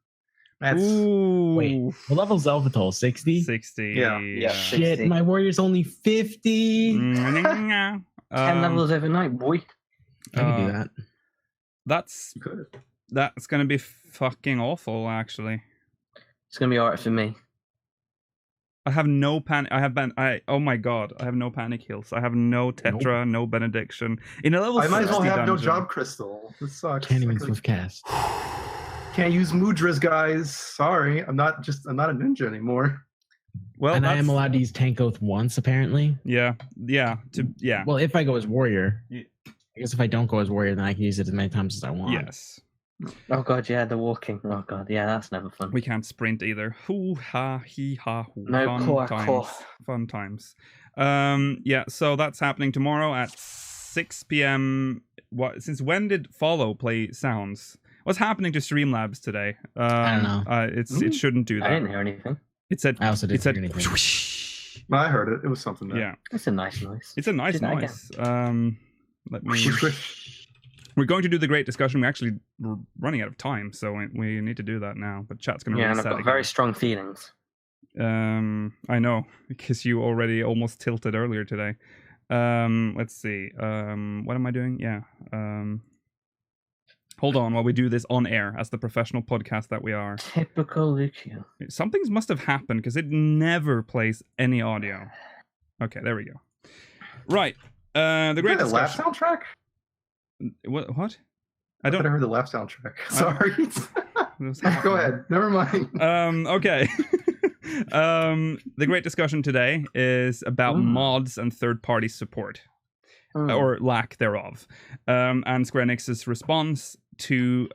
That's Ooh. Wait, what level Zelfatol? 60? 60. Yeah. Yeah. Shit, 60. my warrior's only 50. 10 levels overnight, boy. I can do that. That's good. that's gonna be fucking awful. Actually, It's gonna be alright for me. I have no panic. Oh my god, I have no panic heals. I have no Tetra, no benediction. In a level I might as well 60 have no dungeon. job crystal. This sucks. Can't even I swift cast. can't use mudras, guys. Sorry, I'm not a ninja anymore. Well, And I am that's- allowed to use tank oath once, apparently. Yeah. Well, if I go as warrior. Yeah. I guess if I don't go as warrior, then I can use it as many times as I want. Yes. Oh god, yeah, the walking. Oh god, yeah, that's never fun. We can't sprint either. Hoo ha he ha hoo. No Fun core, times. core. Fun times. Yeah. So that's happening tomorrow at 6 p.m. What? Since when did Follow play sounds? What's happening to Streamlabs today? I don't know. It shouldn't do I didn't that. hear anything. It said. I also didn't It said. hear anything. I heard it. It was something there. Yeah, It's a nice noise. it's a nice Do that again. noise. Let me. We're going to do the great discussion. We're running out of time, so we need to do that now. But chat's going to Yeah, and reset I've got again. very strong feelings. I know, because you already almost tilted earlier today. Let's see. What am I doing? Yeah. Hold on while we do this on air as the professional podcast that we are. Typical Lucio. Something must have happened because it never plays any audio. Okay, there we go. Right. The great the laugh discussion. soundtrack? What? I thought I heard the laugh soundtrack. Sorry. Go ahead. Never mind. Okay. The great discussion today is about mods and third-party support, or lack thereof, and Square Enix's response to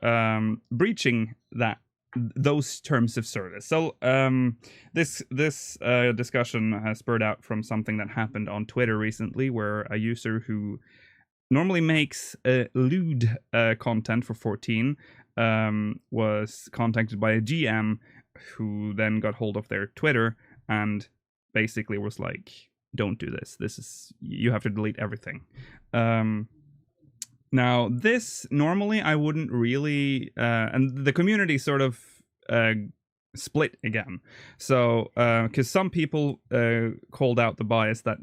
breaching those terms of service. So this discussion has spurred out from something that happened on Twitter recently, where a user who normally makes lewd content for 14 was contacted by a GM who then got hold of their Twitter and basically was like, don't do this. You have to delete everything. Now, this normally I wouldn't really, and the community sort of split again. So, because some people called out the bias that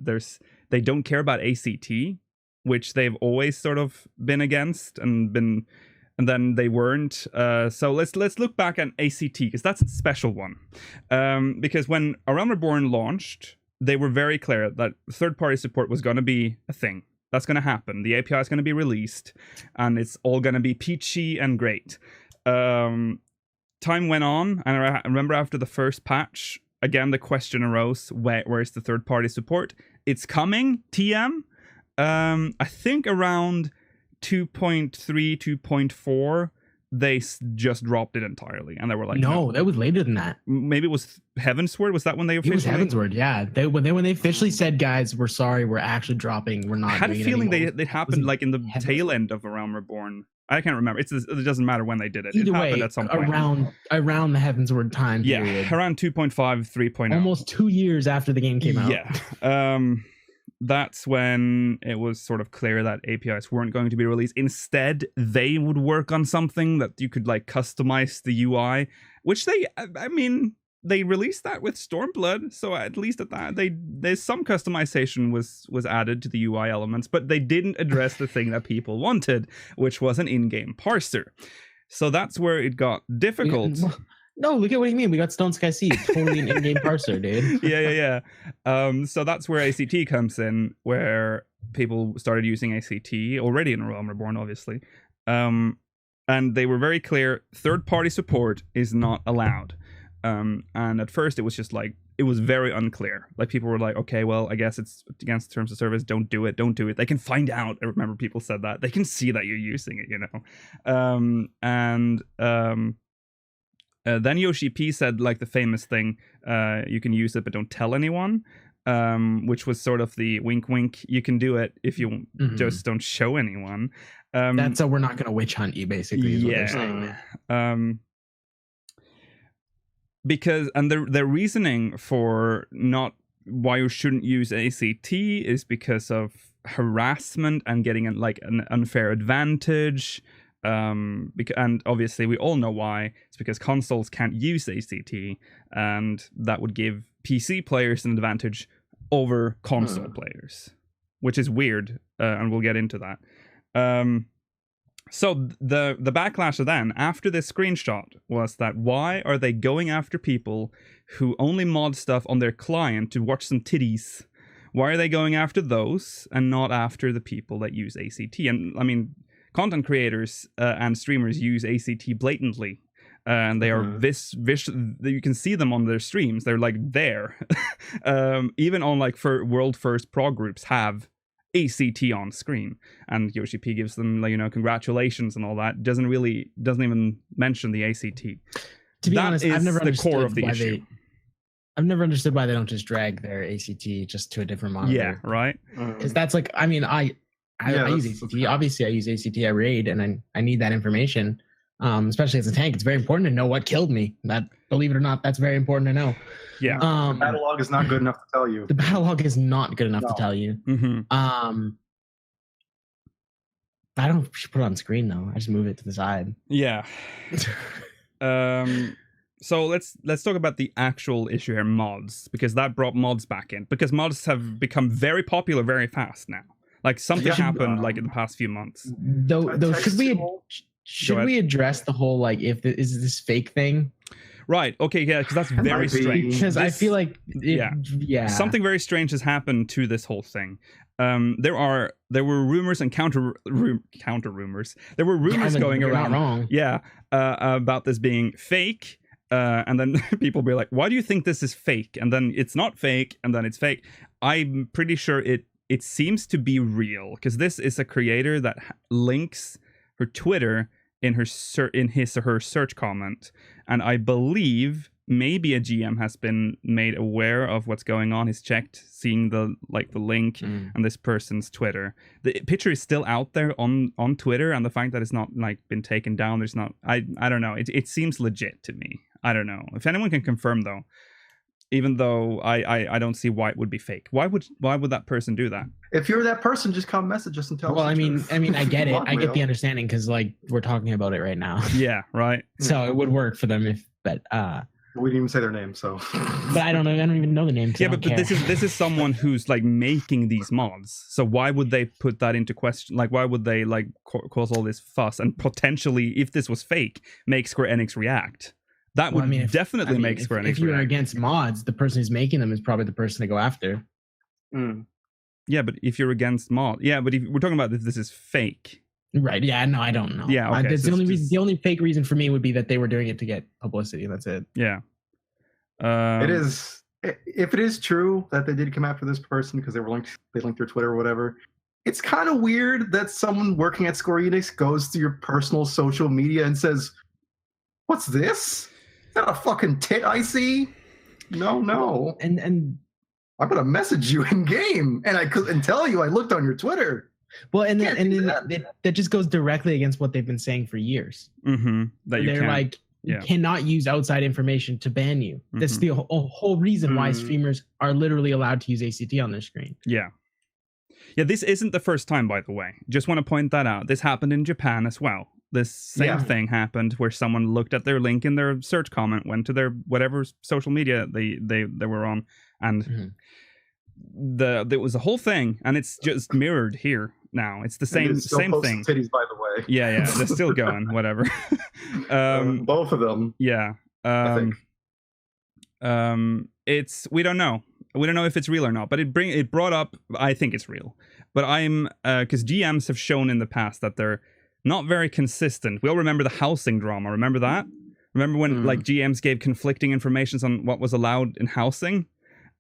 they don't care about ACT, which they've always sort of been against and then they weren't. So let's look back at ACT, because that's a special one. Because when A Realm Reborn launched, they were very clear that third-party support was going to be a thing. That's going to happen. The API is going to be released, and it's all going to be peachy and great. Time went on, and I remember after the first patch, again, the question arose, where's the third-party support? It's coming, TM. I think around 2.3, 2.4, they just dropped it entirely, and they were like, no, that was later than that. Maybe it was Heavensward. Was that when they officially? It was Heavensward, yeah. When they officially said, guys, we're sorry, we're actually dropping. We're not. I had a doing it feeling anymore. they happened like in the Heavensward? tail end of A Realm Reborn. I can't remember. It doesn't matter when they did it. Either It way, happened at some point. around the Heavensward time period. Yeah, around 2.5, 3.0. Almost 2 years after the game came out. Yeah. That's when it was sort of clear that APIs weren't going to be released. Instead, they would work on something that you could like customize the UI, which they released that with Stormblood. So at least at that, there's some customization was added to the UI elements, but they didn't address the thing that people wanted, which was an in-game parser. So that's where it got difficult. No, look at what you mean. We got Stone Sky Sea, totally an in-game parser, dude. Yeah. So that's where ACT comes in, where people started using ACT already in Realm Reborn, obviously. And they were very clear, third-party support is not allowed. And at first it was just like, it was very unclear. Like people were like, okay, well, I guess it's against terms of service. Don't do it. They can find out. I remember people said that. They can see that you're using it, you know? Then Yoshi P said like the famous thing, you can use it but don't tell anyone, which was sort of the wink wink, you can do it if you just don't show anyone. That's we're not going to witch hunt you, basically, is what they're saying. Because, and their reasoning for not why you shouldn't use ACT is because of harassment and getting an unfair advantage. And obviously we all know why. It's because consoles can't use ACT, and that would give PC players an advantage over console players, which is weird, and we'll get into that. So the backlash then after this screenshot was that why are they going after people who only mod stuff on their client to watch some titties? Why are they going after those and not after the people that use ACT? And I mean, content creators and streamers use ACT blatantly, and they are you can see them on their streams. They're like there. Even on like for world first prog groups have ACT on screen, and Yoshi P gives them congratulations and all that. Doesn't even mention the ACT. To be honest, I've never understood the core of the issue. I've never understood why they don't just drag their ACT just to a different monitor. Yeah, right. Because that's like, I mean, I use ACT. Obviously, I use ACT. I raid, and I need that information. Especially as a tank, it's very important to know what killed me. That, believe it or not, that's very important to know. Yeah. The battle log is not good enough to tell you. The battle log is not good enough to No. tell you. Mm-hmm. I don't should put it on screen though. I just move it to the side. Yeah. So let's talk about the actual issue here, mods, because that brought mods back in. Because mods have become very popular very fast now. Like something happened like in the past few months. Though should we address the whole like is this fake thing? Right. Okay. Yeah. Because that's very might be. strange. Because I feel like something very strange has happened to this whole thing. There were rumors and counter rumors. There were rumors going around. Not wrong. Yeah. About this being fake. And then people be like, "Why do you think this is fake?" And then it's not fake, and then it's fake. I'm pretty sure it seems to be real because this is a creator that links her Twitter in his or her search comment, and I believe maybe a GM has been made aware of what's going on. He's checked, seeing the link and this person's Twitter. The picture is still out there on Twitter, and the fact that it's not like been taken down, there's not. I don't know. It seems legit to me. I don't know if anyone can confirm though. Even though I don't see why it would be fake. Why would that person do that? If you're that person, just come message us and tell us. Well, the I mean, truth. I get it. I get the understanding because like we're talking about it right now. Yeah, right. So it would work for them but we didn't even say their name, so. But I don't know. I don't even know the name. Yeah, but this is someone who's like making these mods. So why would they put that into question? Like, why would they like cause all this fuss and potentially, if this was fake, make Square Enix react? That would definitely make Square Enix If you're react. against mods, the person who's making them is probably the person to go after. Yeah, but if you're against mod, but if we're talking about this is fake. Right. Yeah. No, I don't know. Yeah. Okay. That's the only reason. The only fake reason for me would be that they were doing it to get publicity. That's it. Yeah. It is. If it is true that they did come after this person because they linked their Twitter or whatever, it's kind of weird that someone working at Square Enix goes to your personal social media and says, "What's this? Is that a fucking tit I see?" No. And I'm gonna message you in game and tell you I looked on your Twitter. Well, and that just goes directly against what they've been saying for years. Mm-hmm. That you They're like, you cannot use outside information to ban you. That's the whole reason why streamers are literally allowed to use ACT on their screen. Yeah. Yeah, this isn't the first time, by the way. Just want to point that out. This happened in Japan as well. This same thing happened where someone looked at their link in their search comment, went to their whatever social media they were on, and there was a whole thing, and it's just mirrored here now. It's the same thing. Titties, by the way. Yeah, they're still going. Whatever. Both of them. Yeah. I think. It's we don't know. We don't know if it's real or not, but it brought up. I think it's real, but I'm because GMs have shown in the past that they're not very consistent. We all remember the housing drama. Remember that? Remember when like GMs gave conflicting information on what was allowed in housing?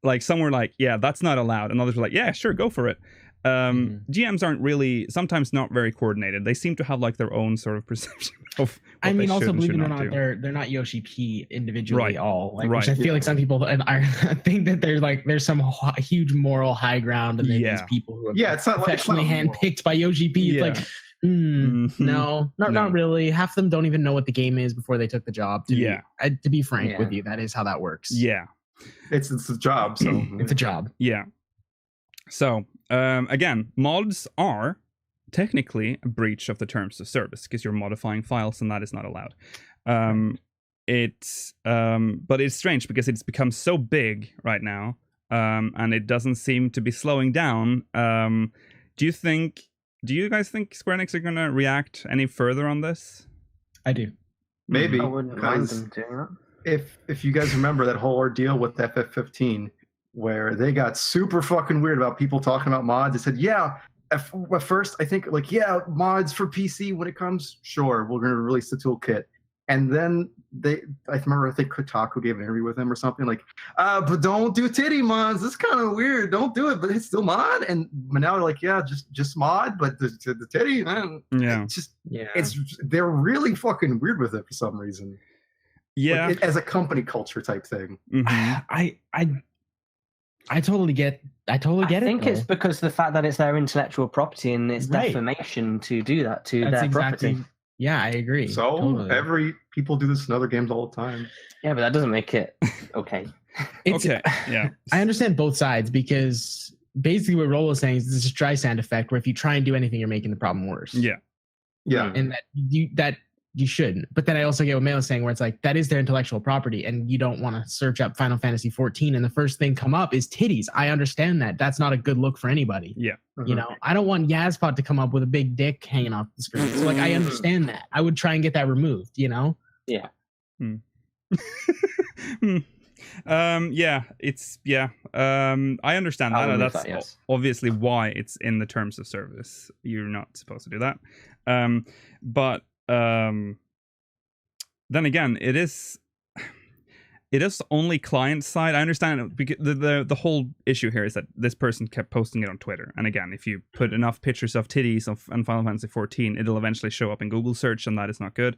Like some were like, yeah, that's not allowed, and others were like, yeah, sure, go for it. GMs aren't really sometimes not very coordinated. They seem to have like their own sort of perception of what they also should and believe should it or not not, do. they're not Yoshi P individually all. Like, Right. Which I feel like some people and I think that there's some huge moral high ground, and then these people who are it's not professionally handpicked by Yoshi P. It's like, no, not really. Half of them don't even know what the game is before they took the job. To be frank with you, that is how that works. Yeah. It's a job, so It's a job. Yeah. So, again, mods are technically a breach of the terms of service because you're modifying files and that is not allowed. But it's strange because it's become so big right now, and it doesn't seem to be slowing down. Do you guys think Square Enix are going to react any further on this? I do. maybe I wouldn't mind them doing that. if you guys remember that whole ordeal with FF15, where they got super fucking weird about people talking about mods. They said, at first I think mods for PC when it comes, sure, we're going to release the toolkit. And then I think Kotaku gave an interview with them or something like, but don't do titty mods. This is kind of weird. Don't do it, but it's still mod. And now they're like, just mod, but the titty, man. Yeah. They're really fucking weird with it for some reason. Yeah. Like, as a company culture type thing. Mm-hmm. I totally get it. I think it's because the fact that it's their intellectual property and it's defamation to do that to their property. Yeah, I agree. So Totally. people do this in other games all the time. Yeah, but that doesn't make it okay. Okay, yeah. I understand both sides because basically what Rolo is saying is this is dry sand effect where if you try and do anything, you're making the problem worse. Yeah. Yeah. And that you shouldn't. But then I also get what Mel is saying where it's like that is their intellectual property and you don't want to search up Final Fantasy 14 and the first thing come up is titties. I understand that. That's not a good look for anybody. Yeah. You know, I don't want Yazpot to come up with a big dick hanging off the screen. So like I understand that. I would try and get that removed, you know? Yeah. Yeah, it's I understand I'll that. remove That's that, yes. obviously why it's in the terms of service. You're not supposed to do that. But then again, it is only client side. I understand it, because the whole issue here is that this person kept posting it on Twitter. And again, if you put enough pictures of titties on Final Fantasy 14, it'll eventually show up in Google search, and that is not good.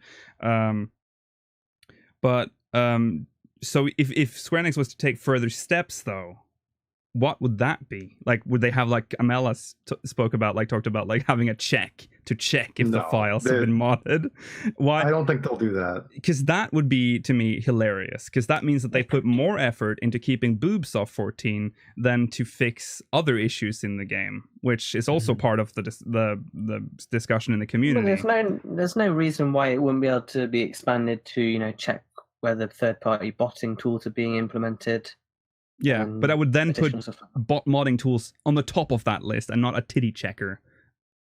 So if Square Enix was to take further steps, though, what would that be? Like, would they have, like Amela talked about, like having a check to check if the files have been modded? Why? I don't think they'll do that. Because that would be, to me, hilarious. Because that means that they put more effort into keeping boobs off 14 than to fix other issues in the game, which is also part of the discussion in the community. Well, there's no reason why it wouldn't be able to be expanded to check whether third-party botting tools are being implemented. Yeah, but I would then put bot modding tools on the top of that list and not a titty checker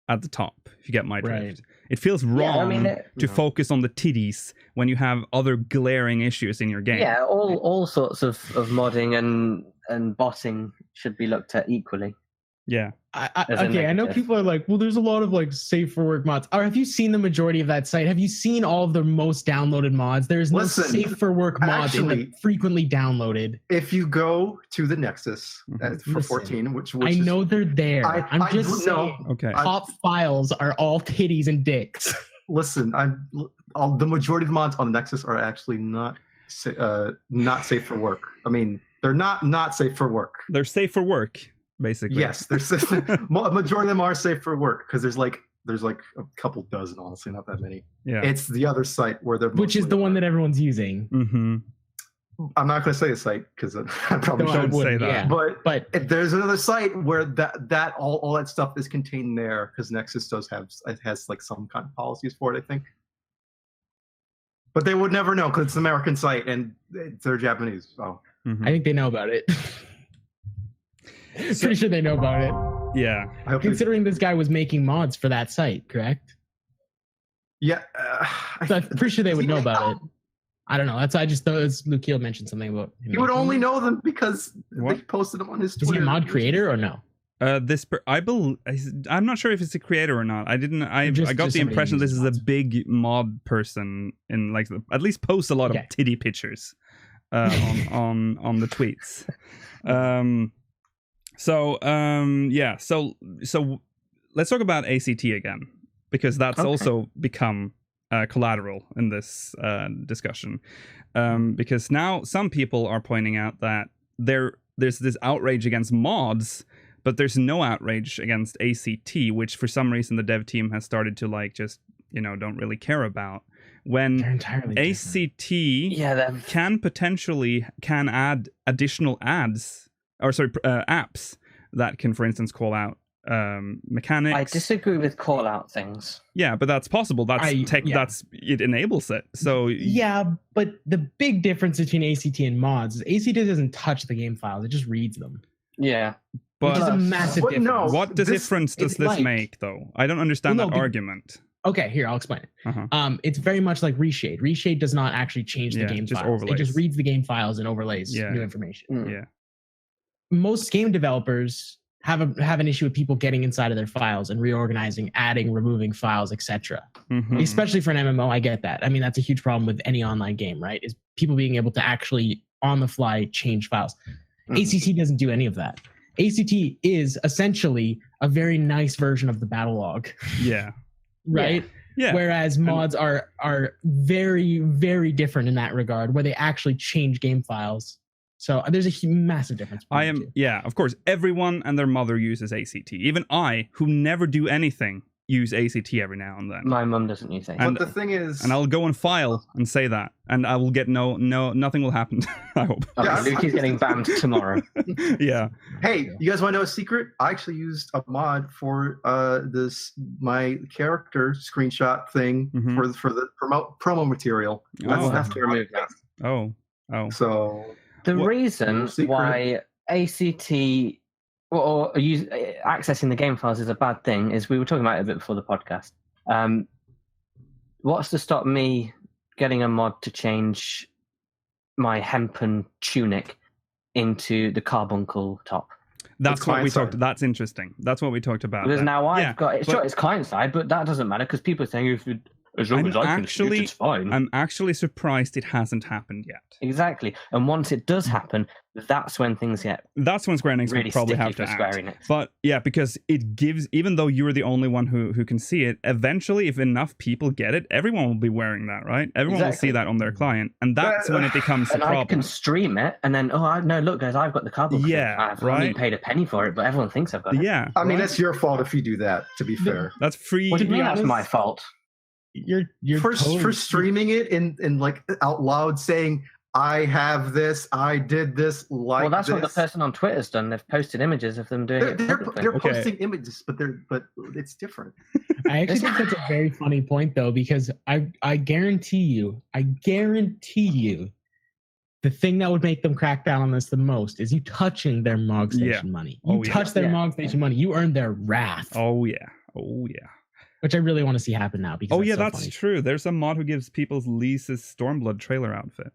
at the top, if you get my drift. Right. It feels wrong to focus on the titties when you have other glaring issues in your game. Yeah, all sorts of modding and botting should be looked at equally. Yeah. I know people are like, well, there's a lot of like safe for work mods. Or have you seen the majority of that site? Have you seen all of the most downloaded mods? There's no safe for work mods frequently downloaded. If you go to the Nexus for 14, which I know they're there. I'm just saying, top files are all titties and dicks. Listen, the majority of the mods on the Nexus are actually not safe for work. I mean, they're not safe for work. They're safe for work. Basically, yes. There's a majority of them are safe for work because there's like a couple dozen, honestly, not that many. Yeah, it's the other site where they're which is the one that everyone's using. Mm-hmm. I'm not going to say the site because I probably shouldn't say that. Yeah. But there's another site where that all that stuff is contained there because Nexus has like some kind of policies for it, I think. But they would never know because it's an American site and they're Japanese. So I think they know about it. Pretty sure they know about it. Yeah. Considering this guy was making mods for that site, correct? Yeah. So I'm pretty sure they would know about it. I don't know. I just thought Lukiel mentioned something about him. He would only know them because they posted them on his Twitter. Is he a mod creator or no? I'm not sure if it's a creator or not. I got the impression this is a big mod person in like at least posts a lot of titty pictures on the tweets. So let's talk about ACT again, because that's also become collateral in this discussion. Because now some people are pointing out that there's this outrage against mods, but there's no outrage against ACT, which for some reason the dev team has started to like just, don't really care about. When ACT can add additional apps that can, for instance, call out mechanics. I disagree with call out things. Yeah, but that's possible. It enables it. So yeah, but the big difference between ACT and mods is ACT doesn't touch the game files; it just reads them. Yeah, which is a massive difference. No, what difference does this make, though? I don't understand that argument. Okay, here, I'll explain it. It's very much like Reshade. Reshade does not actually change the game files. Overlays. It just reads the game files and overlays new information. Yeah. Most game developers have an issue with people getting inside of their files and reorganizing, adding, removing files, etc. Especially for an MMO, I get that. I mean, that's a huge problem with any online game, right? Is people being able to actually on the fly change files. ACT doesn't do any of that. ACT is essentially a very nice version of the battle log. Yeah. Right? Yeah. Whereas mods are very, very different in that regard, where they actually change game files. So there's a massive difference. Of course, everyone and their mother uses ACT. Even I, who never do anything, use ACT every now and then. My mum doesn't use ACT. And- But the thing is, And I'll go and file and say that, and I will get nothing will happen. I hope. Okay, Yeah, Lukey's getting banned tomorrow. Yeah. hey, you guys want to know a secret? I actually used a mod for my character screenshot thing Mhm. for the promo material. That's, Oh. that's To remove that. Oh. So The What- reason Secret. why ACT or accessing the game files is a bad thing is we were talking about it a bit before the podcast. What's to stop me getting a mod to change my hempen tunic into the carbuncle top? That's what we client talked. side. That's interesting. That's what we talked about. Because that. now I've Yeah, got it. but- Sure, it's client side, but that doesn't matter because people are saying as long I'm as I can actually- shoot, it's fine. I'm actually surprised it hasn't happened yet. Exactly. And once it does happen, that's when things get That's when Square Enix really will probably sticky have to for Square act. Enix. But yeah, because it gives, even though you're the only one who can see it, eventually, if enough people get it, everyone will be wearing that, right? Everyone will Exactly. see that on their client, and that's when it becomes a And I problem. can stream it, and then no, look, guys, I've got the carbon. Yeah, I've right? only paid a penny for it, but everyone thinks I've got it. Yeah, I mean, right? that's your fault if you do that. To be fair, That's free. What do you mean that's honest- my fault? You're for totally- streaming it in like out loud saying, "I have this, I did this." Like Well, that's this. what the person on Twitter's done. They've posted images of them doing They're, it they're, publicly. they're Okay. posting images, but it's different. I actually think that's a very funny point though, because I guarantee you, the thing that would make them crack down on this the most is you touching their Mog Station Yeah. money. You Oh, yeah. touch their Yeah. Mog Station money, you earn their wrath. Oh yeah. Oh yeah. Which I really want to see happen now. Because Oh yeah, so that's funny. true. There's a mod who gives people's Lisa's Stormblood trailer outfit.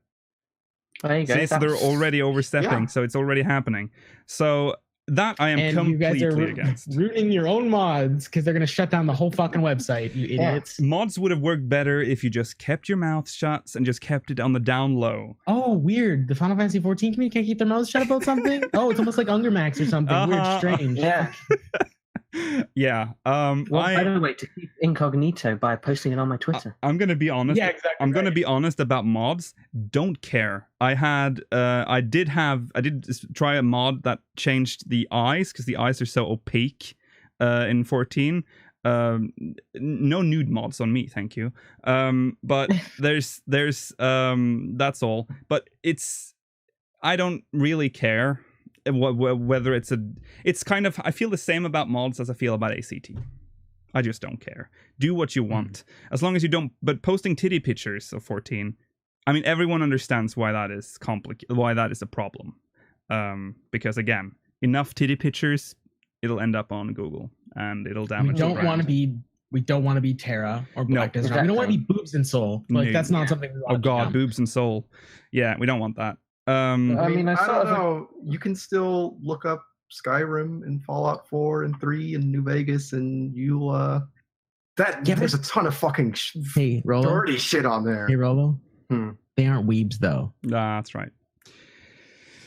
There you go. See, so they're That's- already overstepping, Yeah. so it's already happening. So that I am And you guys completely are against. ruining your own mods because they're going to shut down the whole fucking website, you Yeah. idiots. Mods would have worked better if you just kept your mouth shut and just kept it on the down low. Oh, weird. The Final Fantasy 14 community can't keep their mouths shut about something? Oh, it's almost like Ungermax or something. Uh-huh. Weird, strange. Yeah. Yeah. What better way to keep incognito by posting it on my Twitter? I'm gonna be honest. Yeah, exactly. I'm gonna right. be honest about mods. Don't care. I did try a mod that changed the eyes because the eyes are so opaque in 14. No nude mods on me, thank you. But there's that's all. But I don't really care whether it's kind of, I feel the same about mods as I feel about ACT. I just don't care. Do what you want. As long as you don't, but posting titty pictures of 14, I mean, everyone understands why that is why that is a problem. Because again, enough titty pictures, it'll end up on Google and it'll We damage your don't want to brand. be Terra or Black Desert. exactly. We don't want to be Boobs and Soul. Like No. that's not something we want Oh to god, become. boobs and soul. Yeah, we don't want that. I mean, I I sort don't of- know. You can still look up Skyrim and Fallout 4 and 3 and New Vegas, and you Yeah, there's a ton of fucking Hey, Rolo. dirty shit on there. Hey, Rolo. Hmm. They aren't weebs though. That's right.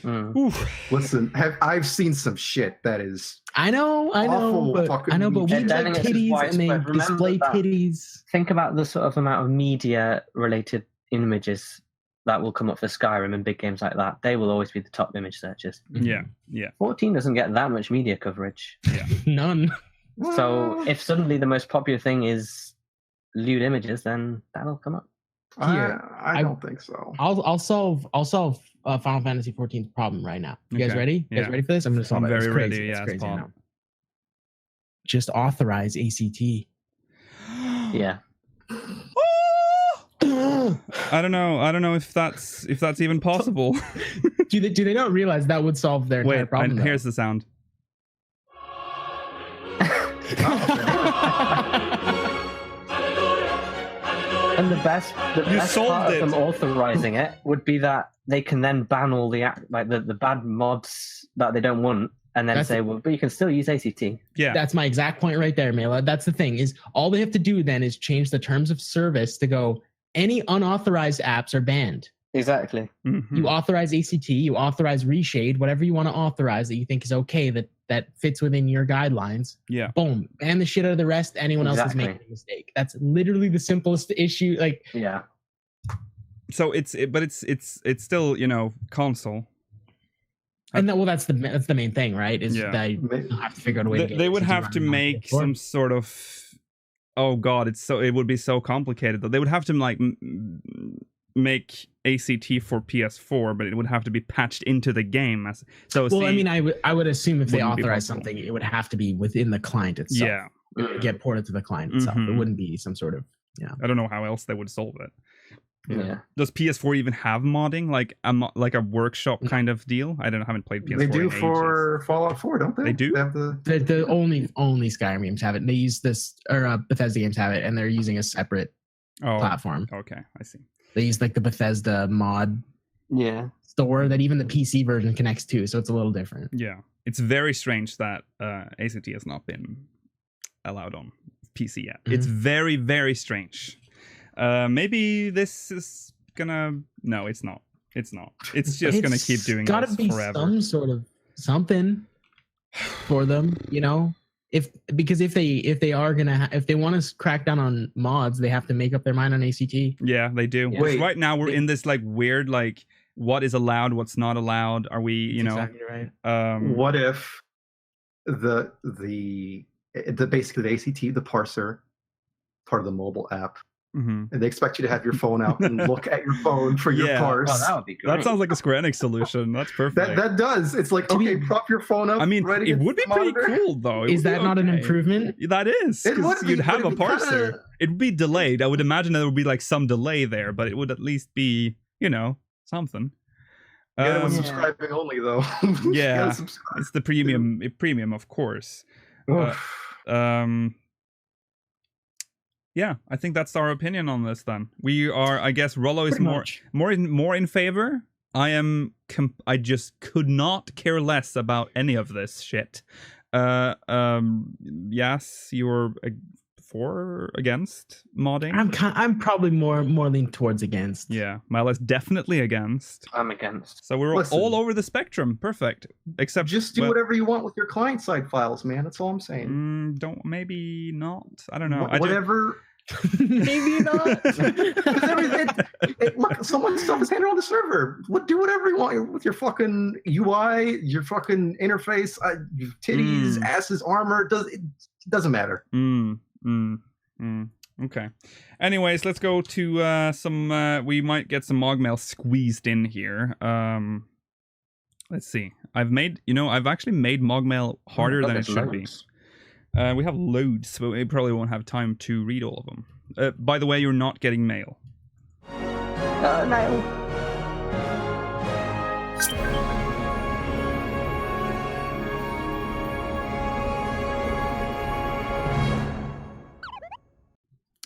Mm. Oof. Listen, I've seen some shit that is I know, Awful but fucking I know, but weebs. weebs Yeah, like I think it's titties and they widespread. Remember display that. titties. Think about the sort of amount of media-related images that will come up for Skyrim and big games like that. They will always be the top image searches. Yeah, yeah. 14 doesn't get that much media coverage. None. So if suddenly the most popular thing is lewd images, then that'll come up. Here, I don't think so. I'll solve Final Fantasy 14's problem right now. You guys Okay. ready? You guys Yeah. ready for this? I'm gonna solve I'm it. It's very crazy. ready. It's Yeah, crazy. it's I Paul. know. Just authorize ACT. Yeah. I don't know if that's even possible. do they not realize that would solve their entire Wait, problem? though? here's the sound. And the best solved part it. of them authorizing it would be that they can then ban all the the bad mods that they don't want, and then That's- say, well, but you can still use ACT. Yeah. That's my exact point right there, Mela. That's the thing is all they have to do then is change the terms of service to go any unauthorized apps are banned. Exactly. Mhm. You authorize ACT, you authorize Reshade, whatever you want to authorize that you think is okay that fits within your guidelines. Yeah. Boom, ban the shit out of the rest. Anyone else is Exactly. making a mistake. That's literally the simplest issue. Like Yeah. So it's still, console. and that's the main thing, right? Is Yeah. that you have to figure out a way. to get They would ACT have to running on make PS4. some sort of oh god, it would be so complicated though. They would have to like make ACT for PS4, but it would have to be patched into the game. Well, I mean, I would assume if they wouldn't be authorize possible. something, it would have to be within the client itself. Yeah. It would get ported to the client itself. It Mhm. wouldn't be some sort of I don't know how else they would solve it. Yeah. Does PS4 even have modding, like a workshop kind of deal? I haven't played PS4. They do in ages. for Fallout 4, don't they? They do? They have the the only Skyrim games have it. They use this, or Bethesda games have it, and they're using a separate platform. Okay, I see. They use like the Bethesda mod Yeah. store that even the PC version connects to, so it's a little different. Yeah, it's very strange that ACT has not been allowed on PC yet. It's very, very strange. Maybe this is gonna. No, it's not. It's not. It's just gonna keep doing Gotta this be forever. some sort of something for them, you know. Because if they are gonna if they want to crack down on mods, they have to make up their mind on ACT. Yeah, they do. Yeah. Because right now we're in this like weird like what is allowed, what's not allowed. Are we, you know? Exactly right. what if the basically the ACT, the parser, part of the mobile app, Mhm. and they expect you to have your phone out and look at your phone for your Yeah. parse. Oh, that would be great. That sounds like a Square Enix solution. That's perfect. That does. It's like, okay, prop your phone up. I mean, right it against would be the pretty monitor. cool though. It Is would be that not an okay. improvement? That is. It 'Cause would be, you'd have a but it'd be parser. kinda- It'd be delayed. I would imagine there would be like some delay there, but it would at least be, you know, something. You gotta Um, subscribing only though. You yeah, gotta subscribe. it's the premium, of course. Yeah, I think that's our opinion on this. Then we are. I guess Rollo is Pretty more in favor. I am. I just could not care less about any of this shit. Yes, you're for against modding. I'm probably more leaning towards against. Yeah, Milo's definitely against. I'm against. So we're Listen. all over the spectrum. Perfect. Except Just do well, whatever you want with your client side files, man. That's all I'm saying. don't maybe not. I don't know. Whatever. Maybe not. Because everything, look, someone's stuff is handled on the server. Do whatever you want with your fucking UI, your fucking interface, your titties, asses, armor. It doesn't matter. Okay. Anyways, let's go to some. We might get some Mogmail squeezed in here. Let's see. I've actually made Mogmail harder than it should be. We have loads, but we probably won't have time to read all of them. By the way, you're not getting mail. No.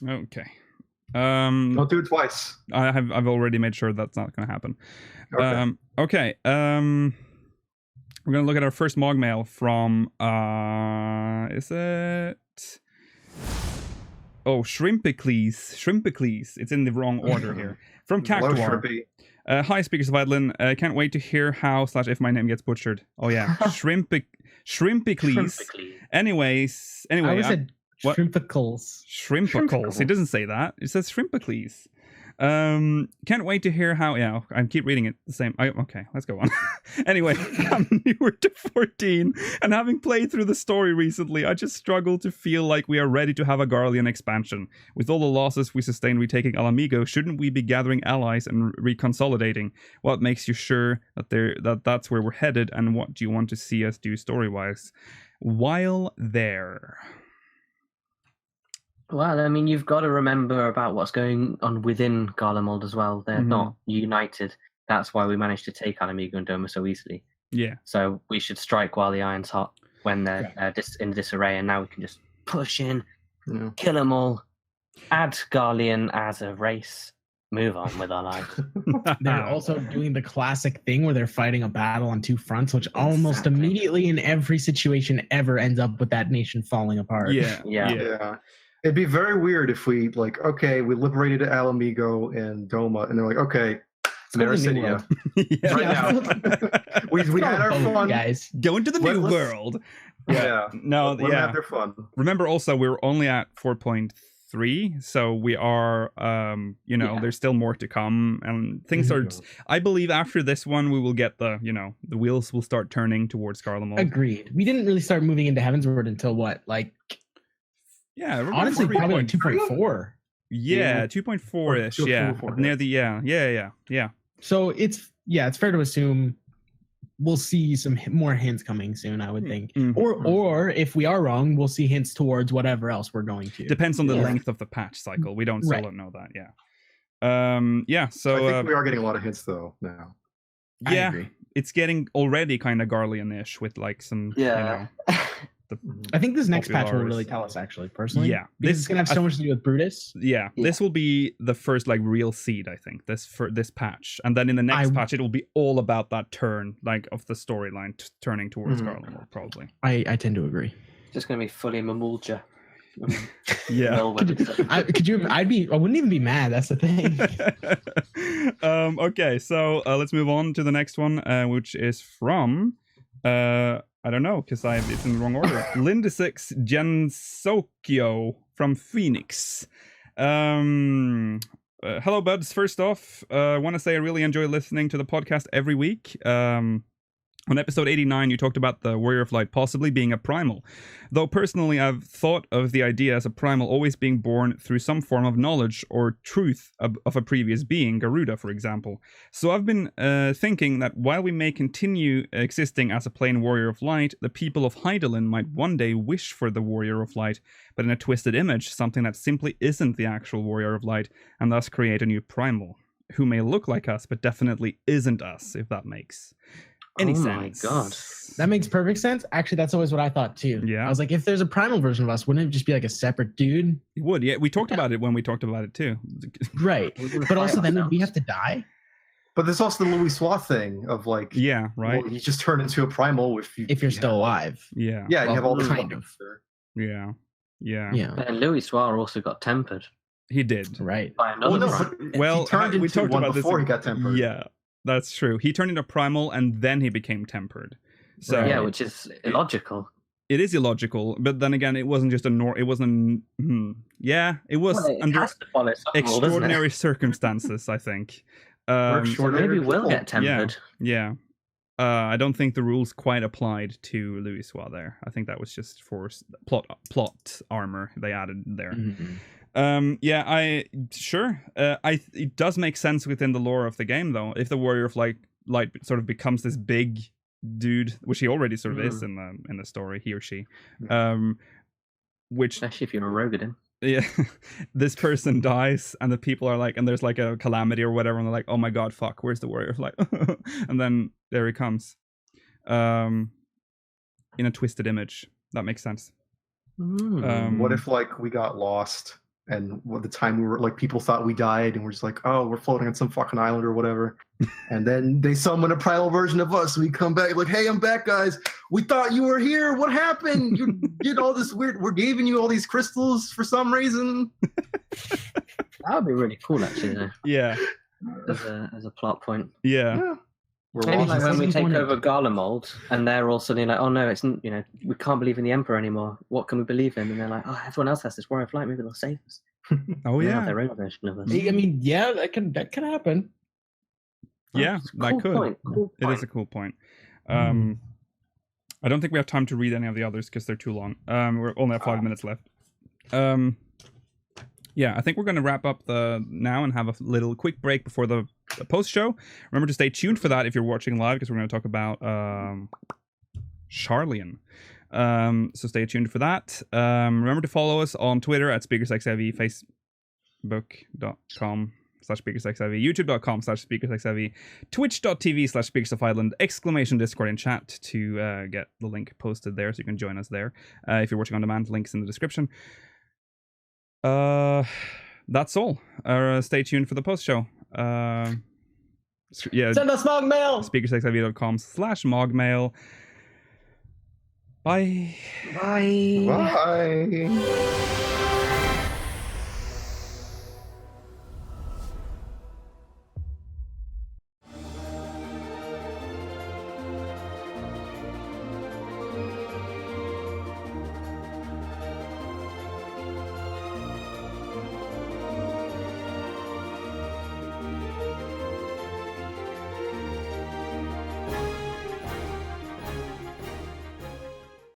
Okay. Don't do it twice. I've already made sure that's not going to happen. Okay. We're going to look at our first Mogmail from is it? Oh, Shrimpicles. It's in the wrong order here. From Hello, Cactuar. Shrimpy. Hi, Speakers of Idlin. Can't wait to hear how / if my name gets butchered. Oh yeah, Shrimpicles. Anyways, I always said what? shrimpicles. Shrimpicles. It doesn't say that. It says Shrimpicles. Can't wait to hear how. Yeah, I keep reading it the same. Okay, let's go on. Anyway, I'm newer to 14, and having played through the story recently, I just struggle to feel like we are ready to have a Garlean expansion. With all the losses we sustained retaking Alamigo, shouldn't we be gathering allies and reconsolidating? What makes you sure that that's where we're headed, and what do you want to see us do story-wise while there? Well, I mean, you've got to remember about what's going on within Garlemald as well. They're not united. That's why we managed to take Alamigo and Doma so easily. Yeah. So we should strike while the iron's hot when they're in disarray, and now we can just push in, kill them all, add Garlean as a race, move on with our lives. They're also doing the classic thing where they're fighting a battle on two fronts, which almost immediately in every situation ever ends up with that nation falling apart. Yeah. It'd be very weird if we we liberated Alamigo and Doma, and they're like, okay, Naricinia. Right now. we had our fun, guys. Go into the new world. Yeah. No, Let them have their fun. Remember also, we're only at 4.3, so we are, there's still more to come, and things are. I believe after this one, we will get the wheels will start turning towards Garlemald. Agreed. We didn't really start moving into Heavensward until what, Yeah, we're going Honestly, for probably like 3.3. 2.4. Yeah, 2.4-ish. Yeah, 2.4, near the yeah. So it's fair to assume we'll see some more hints coming soon, I would think. Or if we are wrong, we'll see hints towards whatever else we're going to. Depends on the Yeah. length of the patch cycle. We don't still Right. don't know that. Yeah. So I think we are getting a lot of hints though now. I yeah, agree. it's getting already kind of Garlean-ish with like some Yeah. I think this next patch will Populars. really tell us, actually, personally. Yeah, Because this- it's gonna have so much to do with Brutus. Yeah, Yeah. this will be the first like real seed, I think. This patch, and then in the next patch, it will be all about that turn, like of the storyline turning towards Garland, probably. I tend to agree. Just going to be fully Mamulja. Yeah. Well, when it's- I wouldn't even be mad. That's the thing. Okay, so let's move on to the next one, which is from I don't know because it's in the wrong order. Linda6 Jensokyo from Phoenix. Hello, buds. First off, I want to say I really enjoy listening to the podcast every week. On episode 89, you talked about the Warrior of Light possibly being a primal. Though personally, I've thought of the idea as a primal always being born through some form of knowledge or truth of a previous being, Garuda, for example. So I've been thinking that while we may continue existing as a plain Warrior of Light, the people of Hydaelyn might one day wish for the Warrior of Light, but in a twisted image, something that simply isn't the actual Warrior of Light, and thus create a new primal, who may look like us, but definitely isn't us, if that makes any Oh sense. my God. That makes perfect sense. Actually, that's always what I thought too. Yeah. I was like, if there's a primal version of us, wouldn't it just be like a separate dude? It would, yeah. We talked about it when we talked about it too. Right. But also, then we have to die. But there's also the Louis Swat thing of like, Yeah, right. well, you just turn into a primal If you're still alive. Yeah, Yeah, you have all the kind of. yeah. Yeah. And Louis Suar also got tempered He did. Right. by another Well, no, primal. but Well, he turned we into talked one about this before in- he got tempered. Yeah, that's true. He turned into primal and then he became tempered. So Yeah, which is illogical. it is illogical. But then again, it wasn't just it wasn't. Yeah, it was Well, it under has to follow some rule, doesn't it? extraordinary circumstances. I think. We're So extraordinary maybe we'll people. get tempered. Yeah. I don't think the rules quite applied to Louis Suar there. I think that was just for plot armor they added there. Mhm. It does make sense within the lore of the game though. If the Warrior of Light sort of becomes this big dude, which he already sort of is in the story, he or she, which Especially if you're a Rogadin. yeah, this person dies and the people are like, and there's like a calamity or whatever, and they're like, oh my god, fuck, where's the Warrior of Light? And then there he comes, in a twisted image. That makes sense. What if like we got lost and the time we were like people thought we died and we're just like, oh, we're floating on some fucking island or whatever, and then they summon a primal version of us. We come back like, hey, I'm back, guys. We thought you were here. What happened? You did all this weird. We're giving you all these crystals for some reason. That would be really cool, actually, though, Yeah, as a plot point. yeah. Yeah. We're Maybe lost. like when we Seasons take one and over Garlemald, and they're all suddenly like, "Oh no, it's we can't believe in the Emperor anymore. What can we believe in?" And they're like, "Oh, everyone else has this Warrior of Light. Maybe they'll save us." Oh They have yeah, their own version of us. I mean, yeah, that can happen. yeah. It's a That cool could. point, cool It is point. a cool point. I don't think we have time to read any of the others because they're too long. We only have 5 minutes left. Yeah, I think we're going to wrap up now and have a little quick break before the post show. Remember to stay tuned for that if you're watching live, because we're going to talk about Charlian. So stay tuned for that. Remember to follow us on Twitter at SpeakersXIV, Facebook.com/SpeakersXIV, YouTube.com/SpeakersXIV, Twitch.tv/Speakers of Ireland, !, Discord and chat to get the link posted there so you can join us there. If you're watching on demand, links in the description. That's all. Stay tuned for the post show. Yeah, Send us smog mail. speakersXIV.com/mogmail. Bye. Bye. Bye.